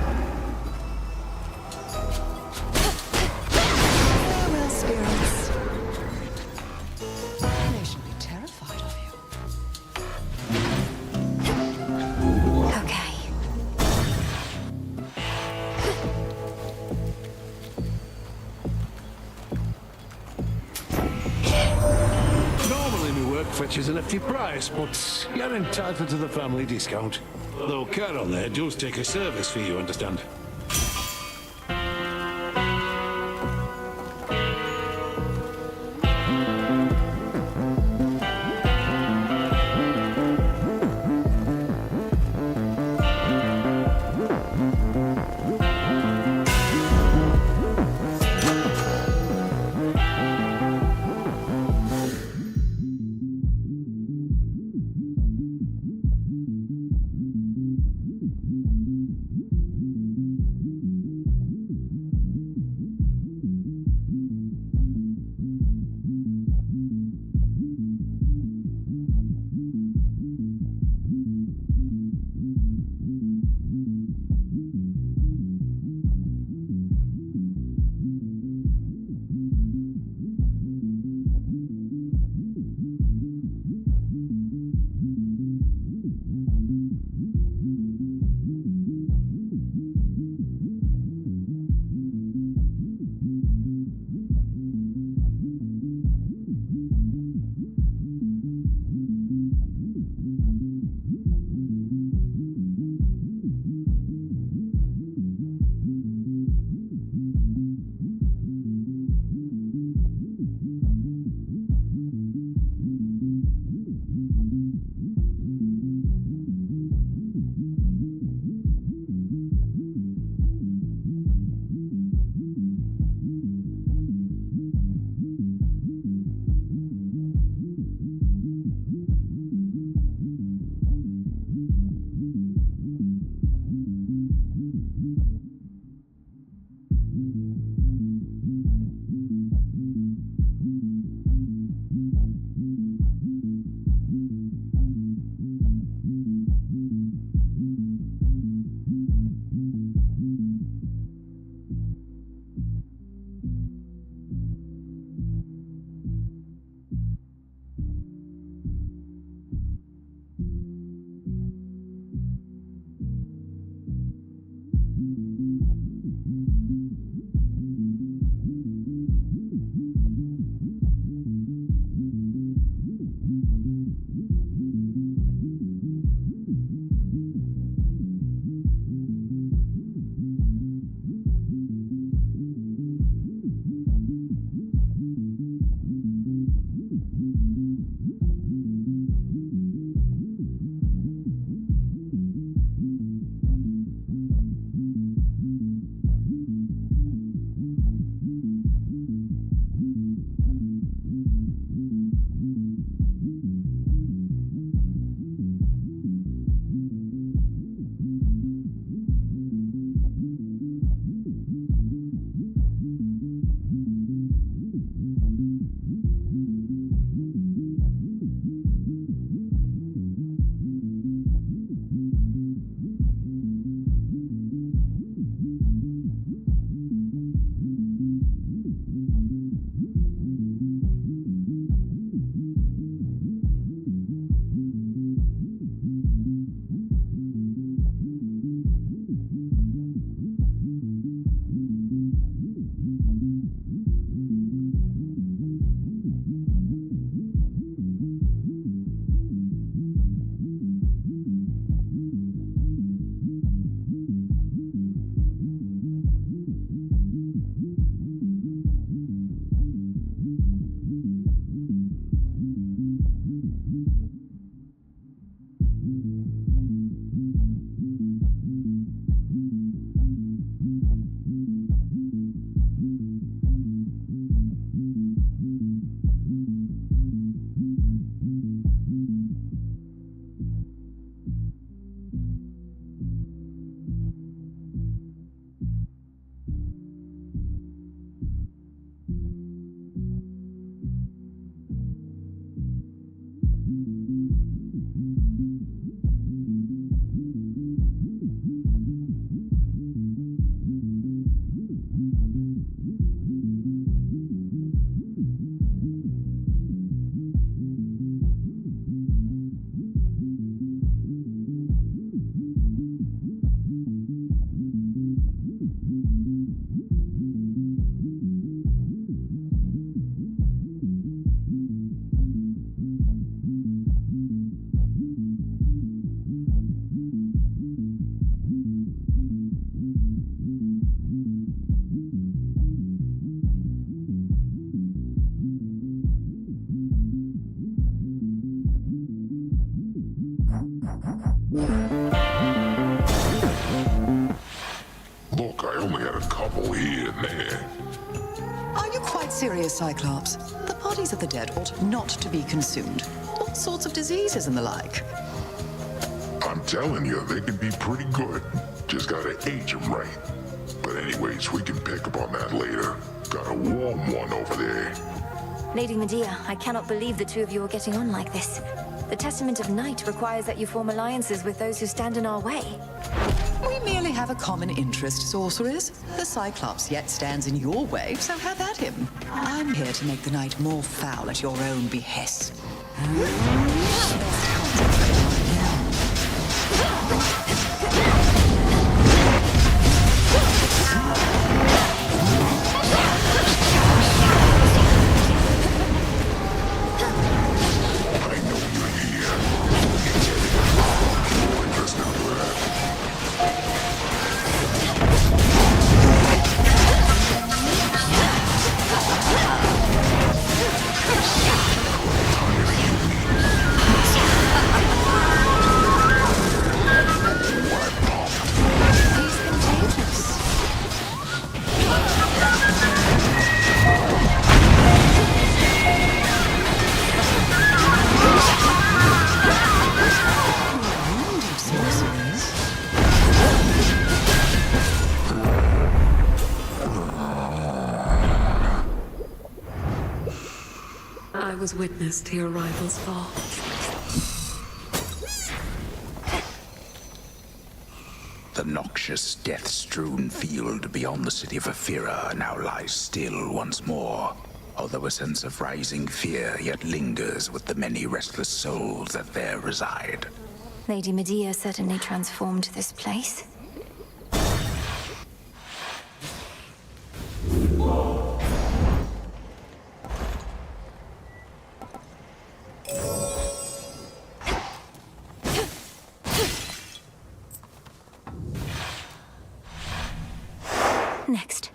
Farewell, spirits. They should be terrified of you. Okay. Normally my work fetches a hefty price, but you're entitled to the family discount. Though Charon there does take a service fee, you understand. Look, I only had a couple here and there. Are you quite serious, Cyclops? The bodies of the dead ought not to be consumed. All sorts of diseases and the like. I'm telling you, they can be pretty good. Just gotta age them right. But anyways, we can pick up on that later. Got a warm one over there. Lady Medea, I cannot believe the two of you are getting on like this. The Testament of Night requires that you form alliances with those who stand in our way. We merely have a common interest, sorceress. The Cyclops yet stands in your way, so have at him. I'm here to make the night more foul at your own behest. I was witness to your rival's fall. The noxious, death-strewn field beyond the city of Ephira now lies still once more, although a sense of rising fear yet lingers with the many restless souls that there reside. Lady Medea certainly transformed this place. Next.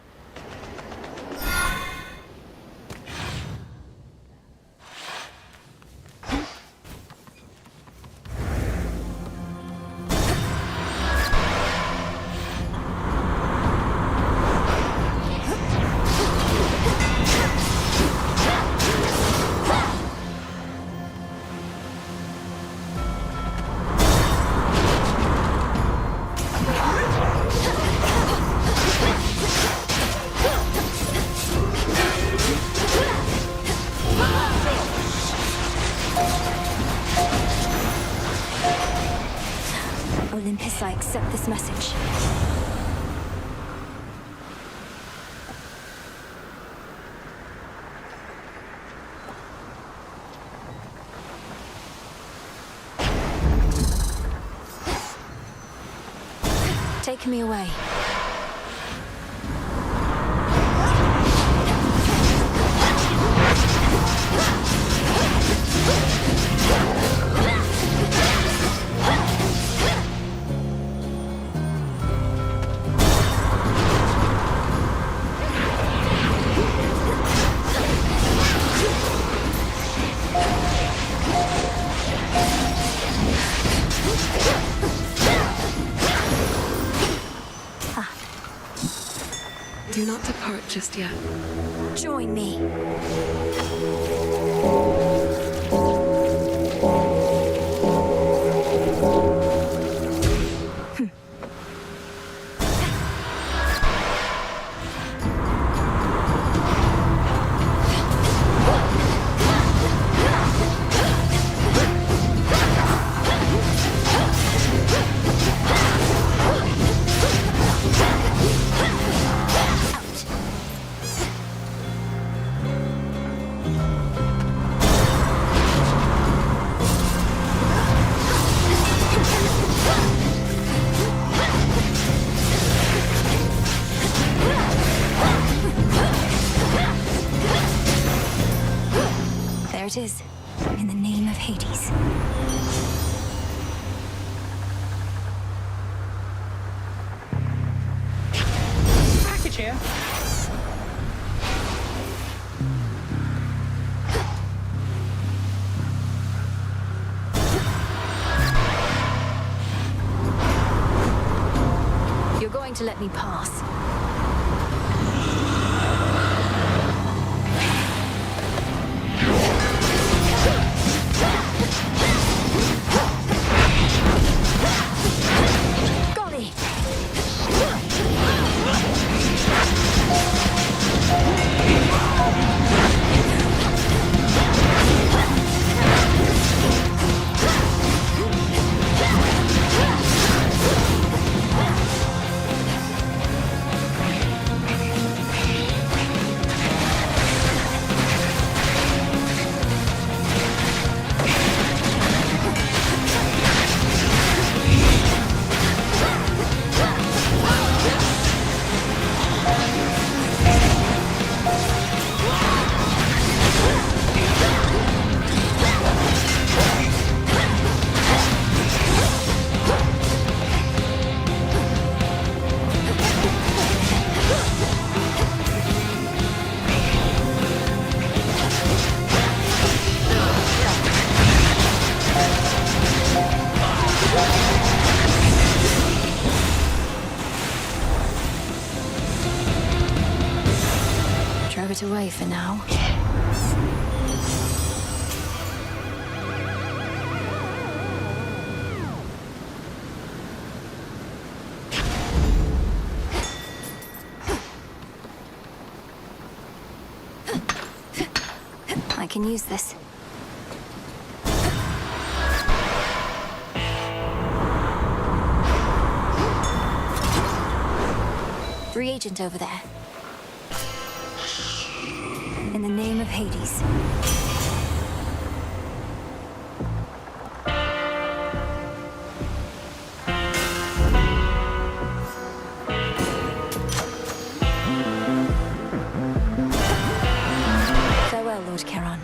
Olympus, I accept this message. Take me away. Do not depart just yet. Join me. There it is, in the name of Hades. Package here. You're going to let me pass. Golly! Drove it away for now. I can use this. Reagent over there. In the name of Hades. Farewell, Lord Charon.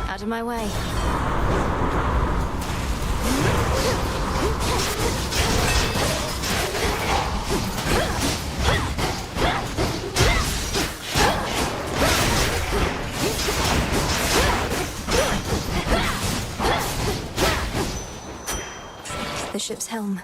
Out of my way. The ship's helm.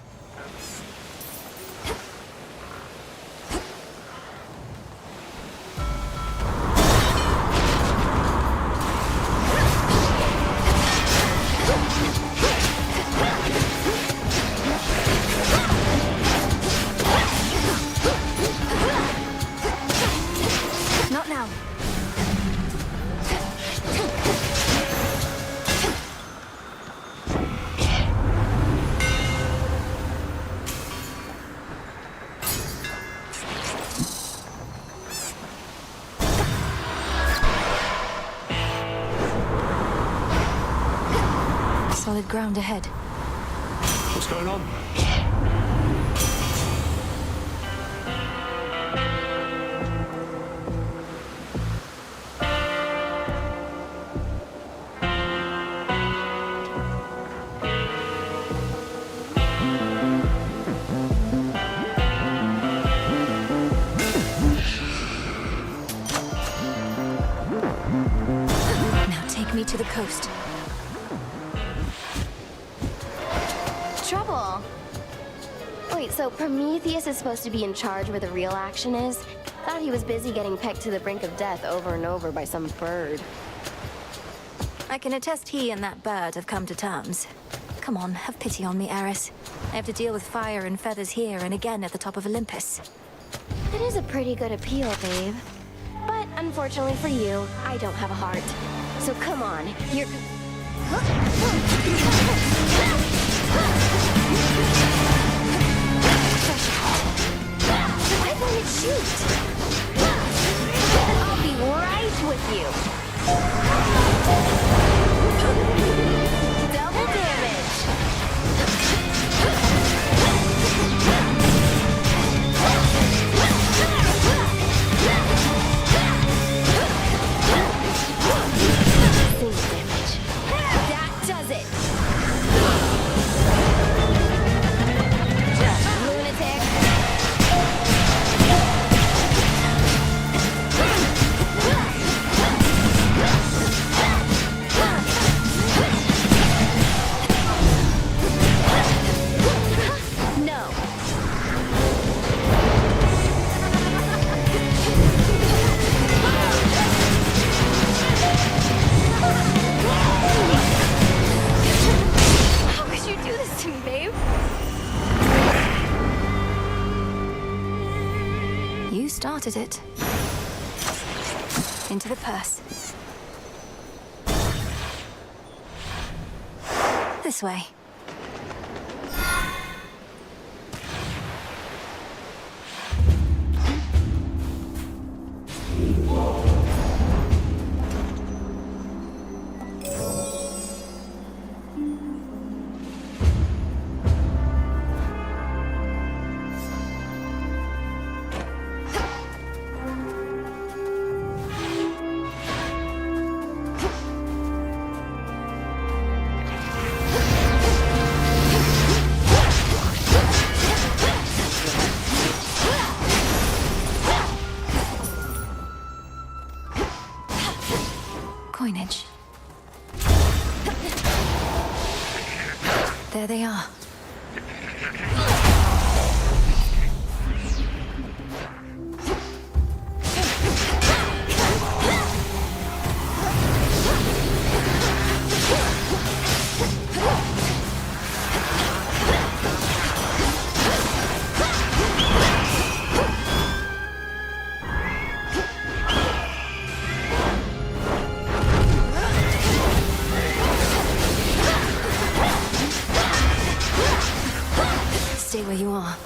Not now. Solid ground ahead. What's going on? coast. Trouble. Wait, so Prometheus is supposed to be in charge where the real action is? Thought he was busy getting pegged to the brink of death over and over by some bird. I can attest he and that bird have come to terms. Come on, have pity on me, Eris. I have to deal with fire and feathers here and again at the top of Olympus. It is a pretty good appeal, babe. But unfortunately for you, I don't have a heart. So come on, you're... Why won't it shoot? I'll be right with you. Double damage. Single damage. That does it. Lunatic. No. How could you do this to me, babe? You started it. Into the purse. This way. Coinage. There they are. Stay where you are.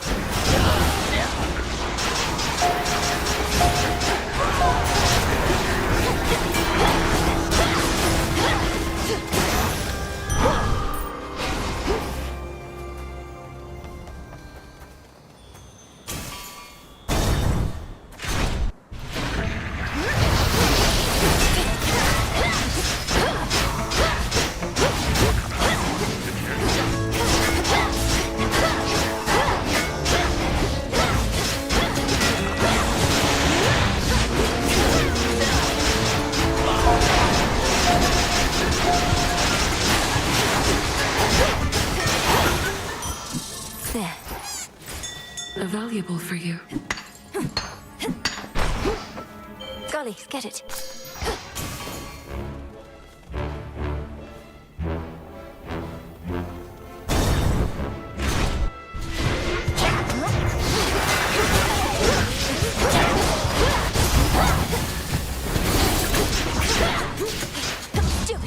There. Valuable for you. Golly, get it. Do it.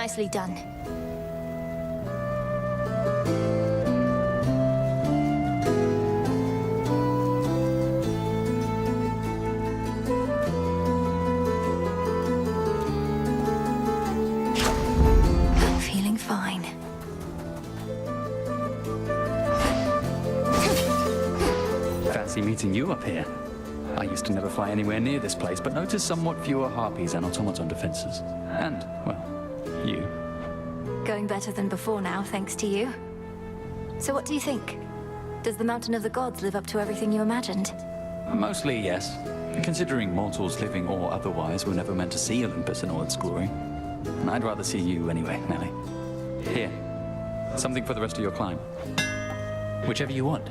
Nicely done. I'm feeling fine. Fancy meeting you up here. I used to never fly anywhere near this place, but noticed somewhat fewer harpies and automaton defenses. And, well, you. Going better than before now, thanks to you. So what do you think? Does the Mountain of the Gods live up to everything you imagined? Mostly, yes. Considering mortals, living or otherwise, were never meant to see Olympus in all its glory. And I'd rather see you anyway, Nelly. Here. Something for the rest of your climb. Whichever you want.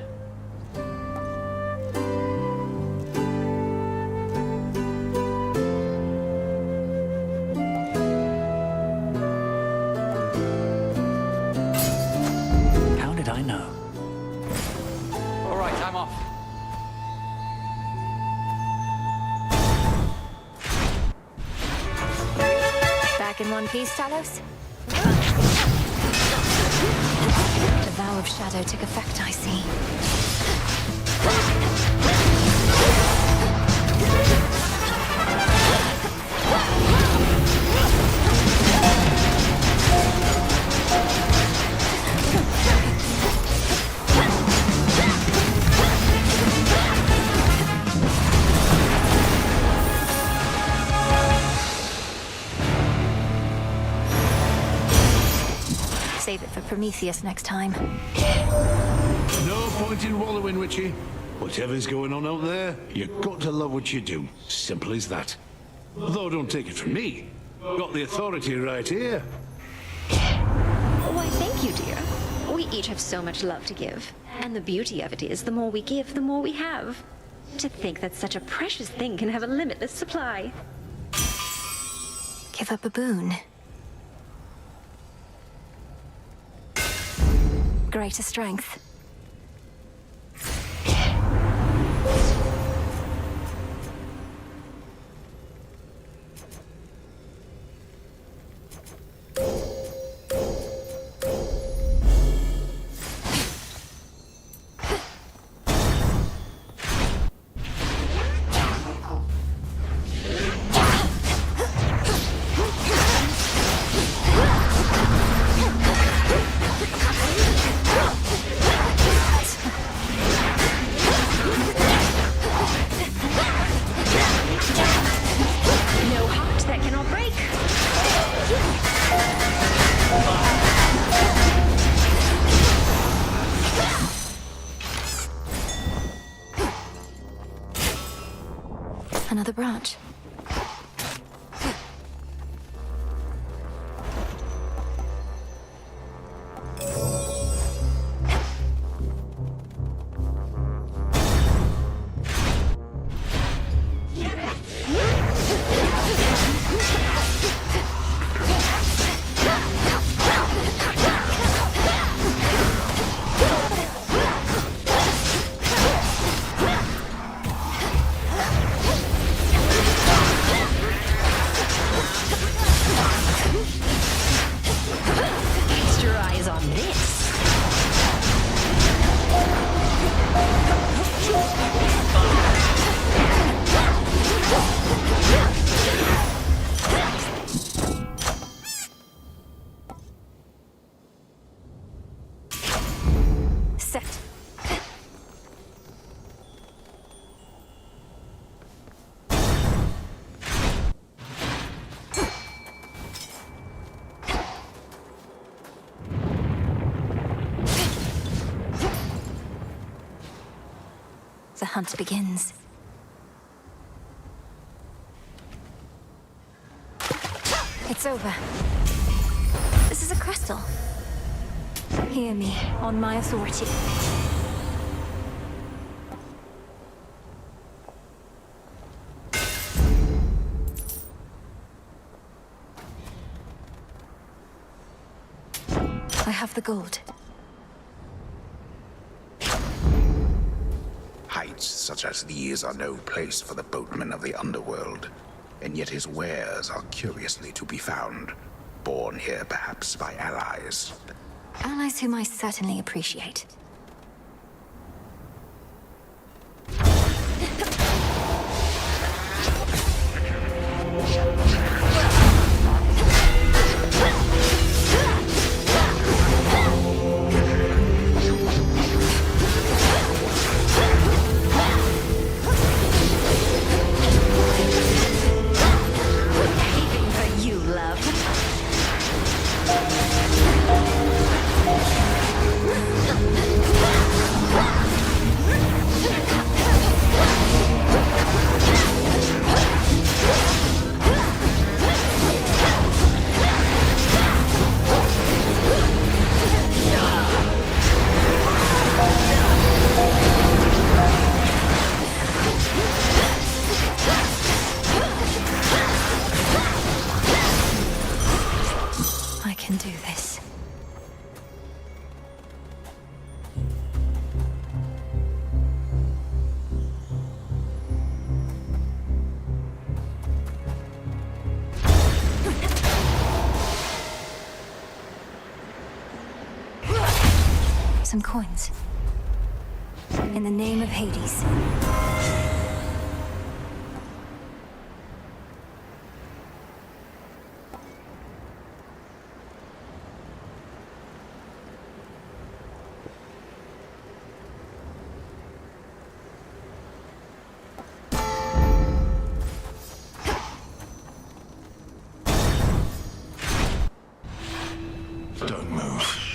How did I know? All right, I'm off. Back in one piece, Talos? The vow of shadow took effect, I see. Save it for Prometheus next time. No point in wallowing, Witchy. Whatever's going on out there, you've got to love what you do. Simple as that. Though don't take it from me. Got the authority right here. Why, thank you, dear. We each have so much love to give. And the beauty of it is, the more we give, the more we have. To think that such a precious thing can have a limitless supply. Give up a boon. Greater strength. No heart that cannot break. Another branch. Feast your eyes on this. Set. The hunt begins. It's over. This is a crystal. Hear me, on my authority. I have the gold. Heights such as these are no place for the boatman of the underworld, and yet his wares are curiously to be found. born here perhaps by allies. Allies whom I certainly appreciate. I can do this. Some coins. In the name of Hades. Don't move.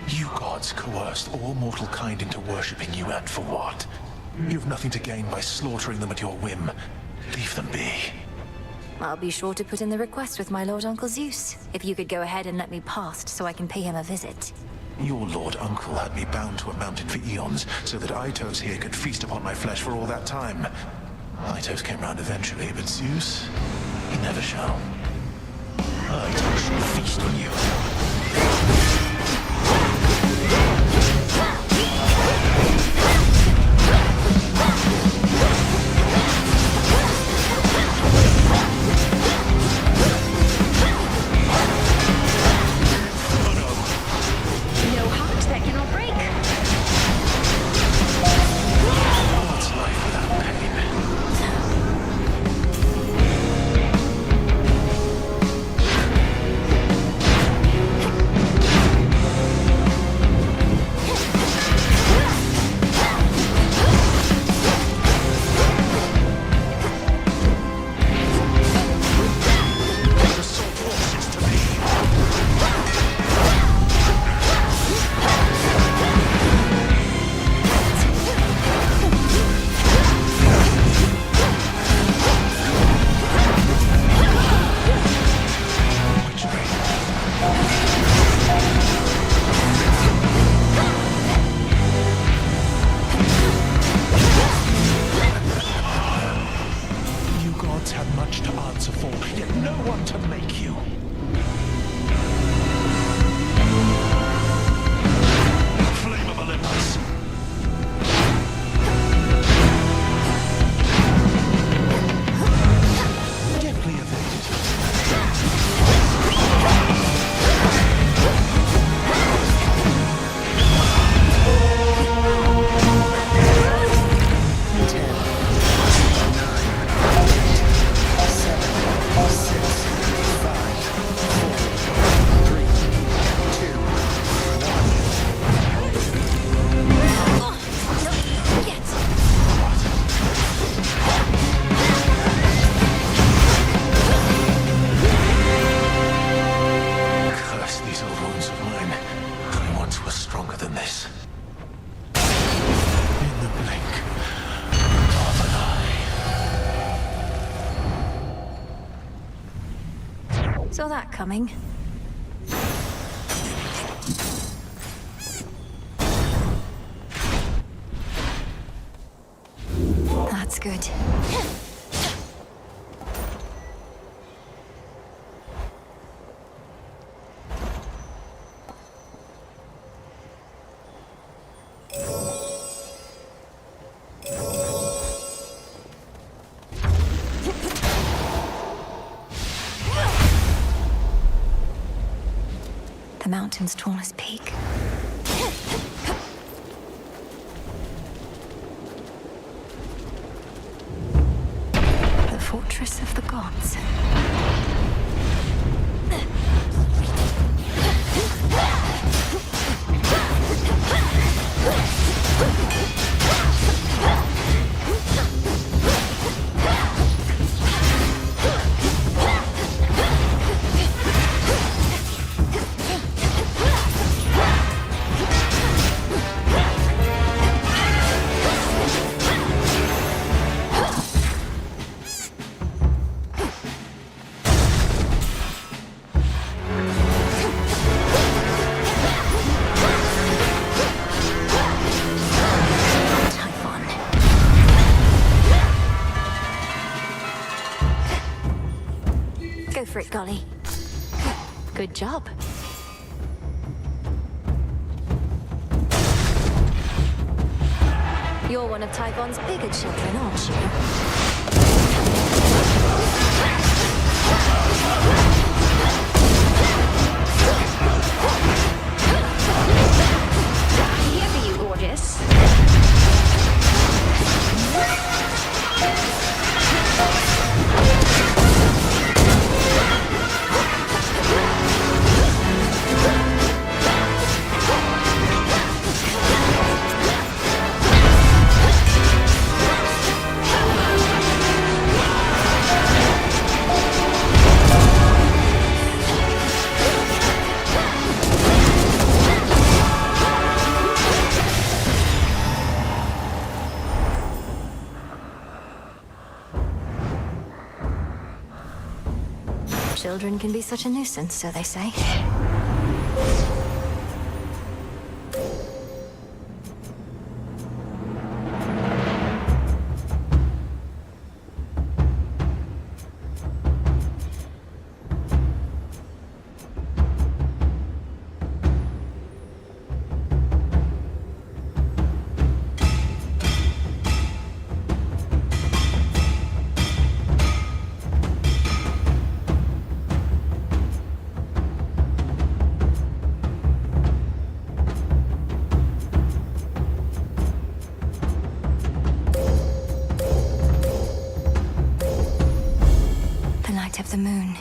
You gods coerced all mortal kind into worshipping you, and for what? You've nothing to gain by slaughtering them at your whim. Leave them be. I'll be sure to put in the request with my Lord Uncle Zeus. If you could go ahead and let me past so I can pay him a visit. Your Lord Uncle had me bound to a mountain for eons, so that Aitos here could feast upon my flesh for all that time. Aitos came round eventually, but Zeus, he never shall. Aitos shall feast on you. No heart that cannot break. What's life without pain? You gods have much to answer for, yet no one to make you. Flame of Olympus. Deftly evaded. Curse these old wounds of mine. I once was stronger than this. In the blink of an eye. Saw that coming. That's good. the mountain's tallest peak. The fortress of the gods. Go for it, Golly. Good job. You're one of Typhon's bigger children, aren't you? Here for you, gorgeous. Children can be such a nuisance, so they say. Of the moon.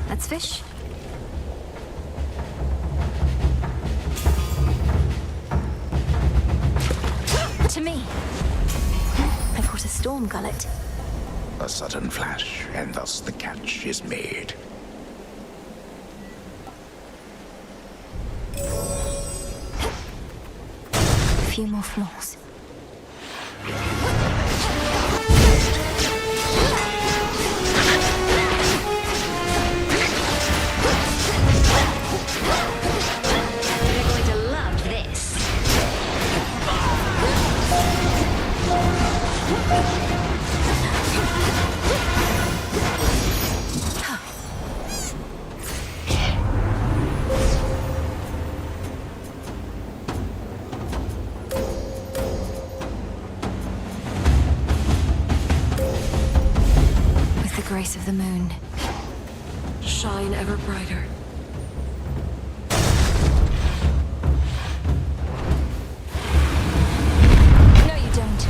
That's fish. To me. I caught a storm gullet. A sudden flash, and thus the catch is made. A few more floors. You're going to love this. With the grace of the moon. Shine ever brighter. No, you don't.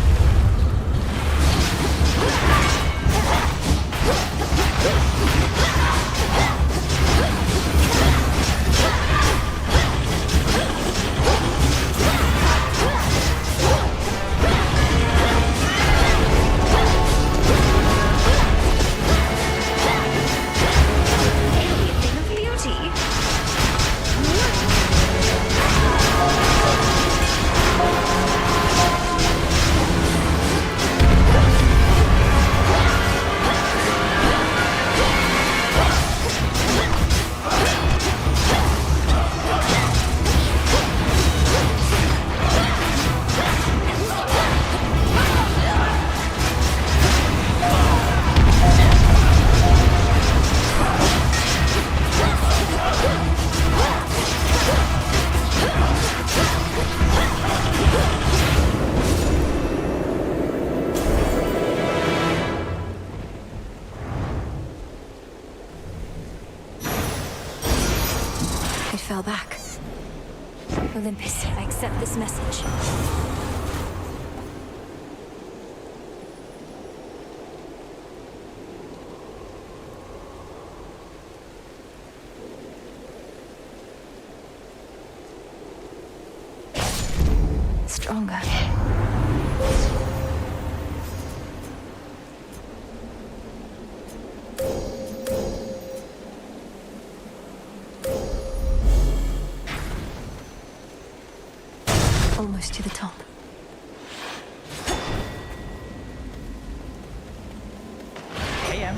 It'll be a thing of beauty. fell back. Olympus, I accept this message. Stronger. Almost to the top. AM.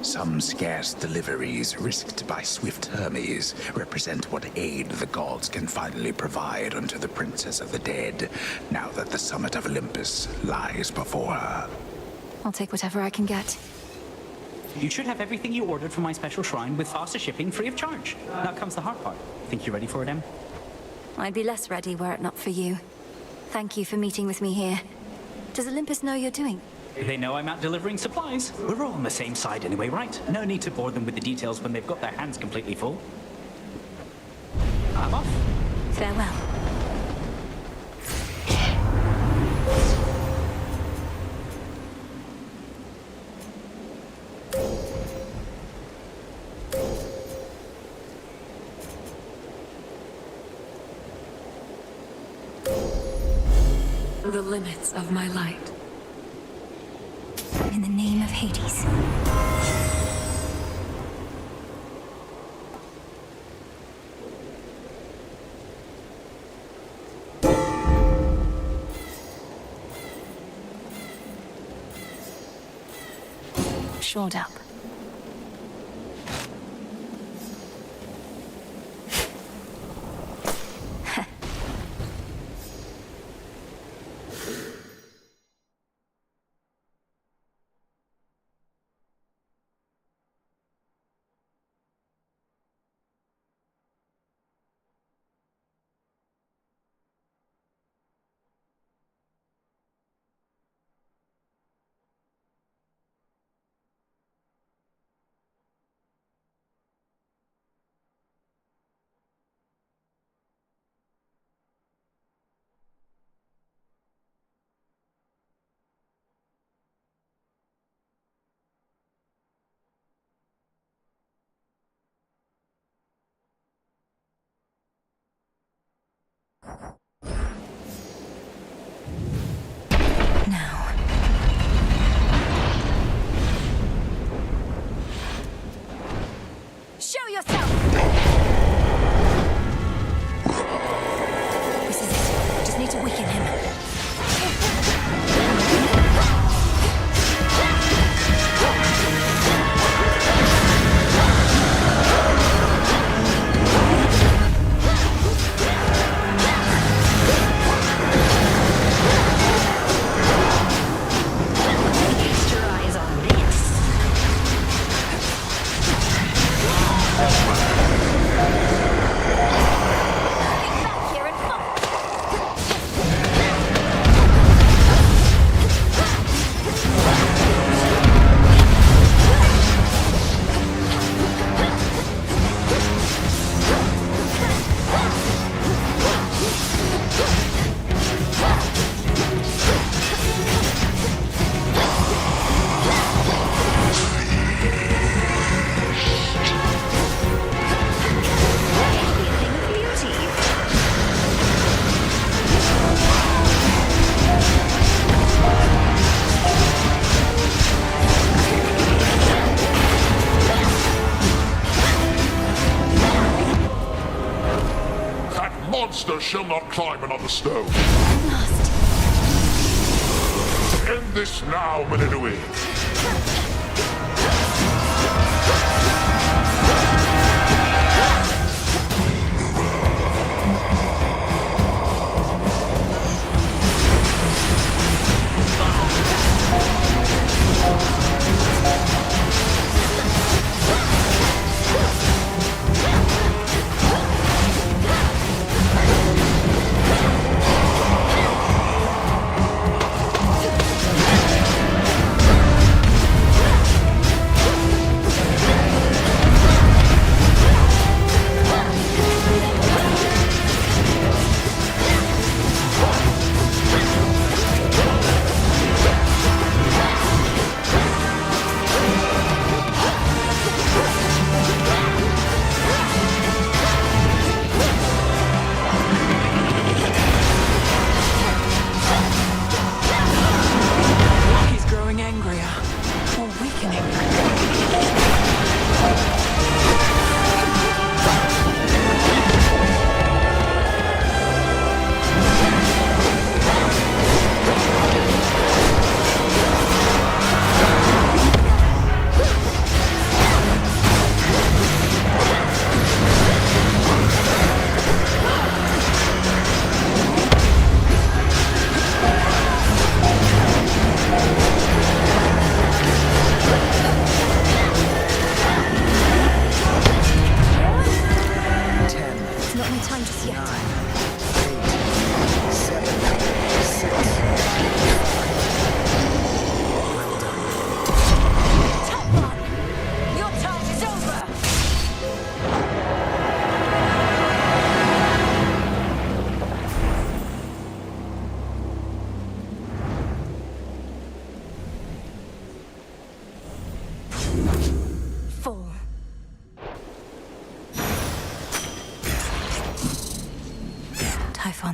Some scarce deliveries risked by swift Hermes represent what aid the gods can finally provide unto the Princess of the Dead, now that the summit of Olympus lies before her. I'll take whatever I can get. You should have everything you ordered from my special shrine with faster shipping free of charge. Now comes the hard part. Think you're ready for it, Em? I'd be less ready were it not for you. Thank you for meeting with me here. Does Olympus know you're doing? They know I'm out delivering supplies. We're all on the same side anyway, right? No need to bore them with the details when they've got their hands completely full. I'm off. Farewell. The limits of my light. In the name of Hades. Shored up. Show yourself! This is it. Just need to weaken him. Monster shall not climb another stone. End this now, Menenui.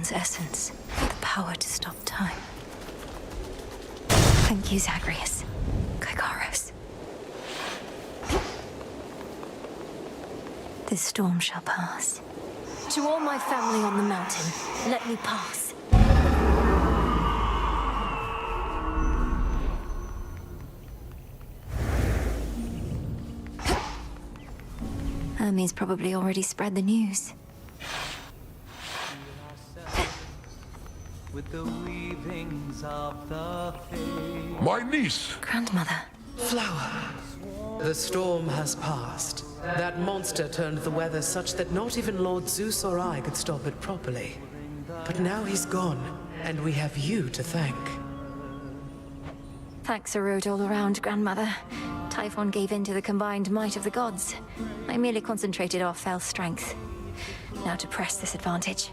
Typhon's essence, the power to stop time. Thank you, Zagreus. Gygaros. This storm shall pass. To all my family on the mountain, let me pass. Hermes probably already spread the news. With the weavings of the My niece! Grandmother. Flower. The storm has passed. That monster turned the weather such that not even Lord Zeus or I could stop it properly. But now he's gone, and we have you to thank. Thanks are owed all around, Grandmother. Typhon gave in to the combined might of the gods. I merely concentrated our fell strength. Now to press this advantage.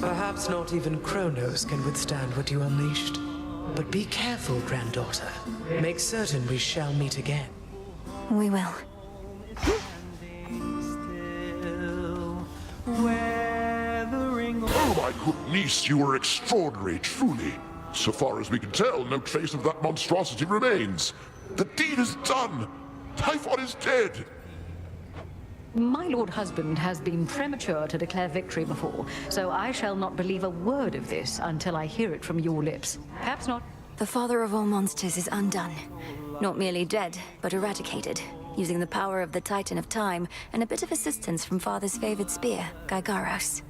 Perhaps not even Kronos can withstand what you unleashed. But be careful, granddaughter. Make certain we shall meet again. We will. Oh, my good niece, you are extraordinary, truly. So far as we can tell, no trace of that monstrosity remains. The deed is done! Typhon is dead! My lord husband has been premature to declare victory before, so I shall not believe a word of this until I hear it from your lips. Perhaps not. The father of all monsters is undone. Not merely dead, but eradicated, using the power of the Titan of Time and a bit of assistance from father's favored spear, Gygaros.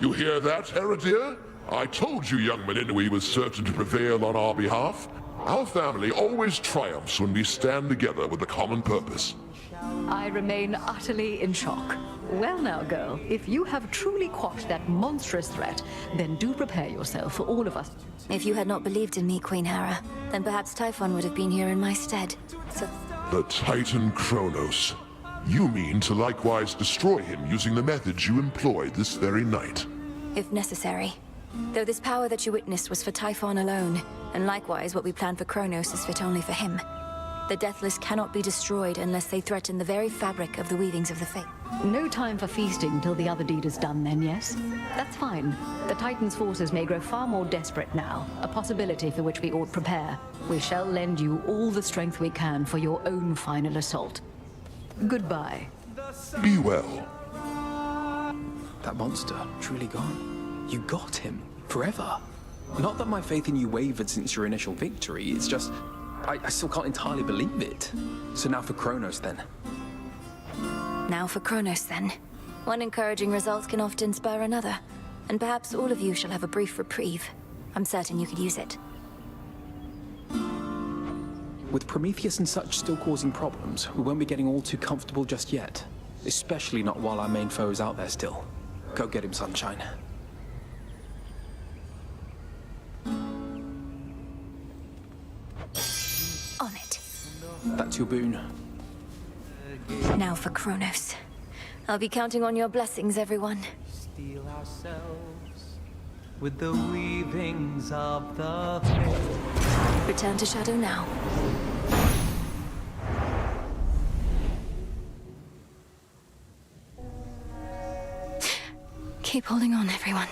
You hear that, Heredia? I told you young Meninui was certain to prevail on our behalf. Our family always triumphs when we stand together with a common purpose. I remain utterly in shock. Well now, girl, if you have truly quashed that monstrous threat, then do prepare yourself for all of us. If you had not believed in me, Queen Hera, then perhaps Typhon would have been here in my stead. So... The Titan Kronos. You mean to likewise destroy him using the methods you employed this very night? If necessary. Though this power that you witnessed was for Typhon alone, and likewise what we planned for Kronos is fit only for him. The Deathless cannot be destroyed unless they threaten the very fabric of the weavings of the Fates. No time for feasting till the other deed is done then, yes? That's fine. The Titan's forces may grow far more desperate now, a possibility for which we ought prepare. We shall lend you all the strength we can for your own final assault. Goodbye. Be well. That monster, truly gone. You got him, forever. Not that my faith in you wavered since your initial victory, it's just... I still can't entirely believe it. So now for Kronos, then. Now for Kronos, then. One encouraging result can often spur another, and perhaps all of you shall have a brief reprieve. I'm certain you could use it. With Prometheus and such still causing problems, we won't be getting all too comfortable just yet. Especially not while our main foe is out there still. Go get him, Sunshine. On it. That's your boon. Now for Kronos. I'll be counting on your blessings, everyone. Steel ourselves with the weavings of the Fates. Return to Shadow now. Keep holding on, everyone.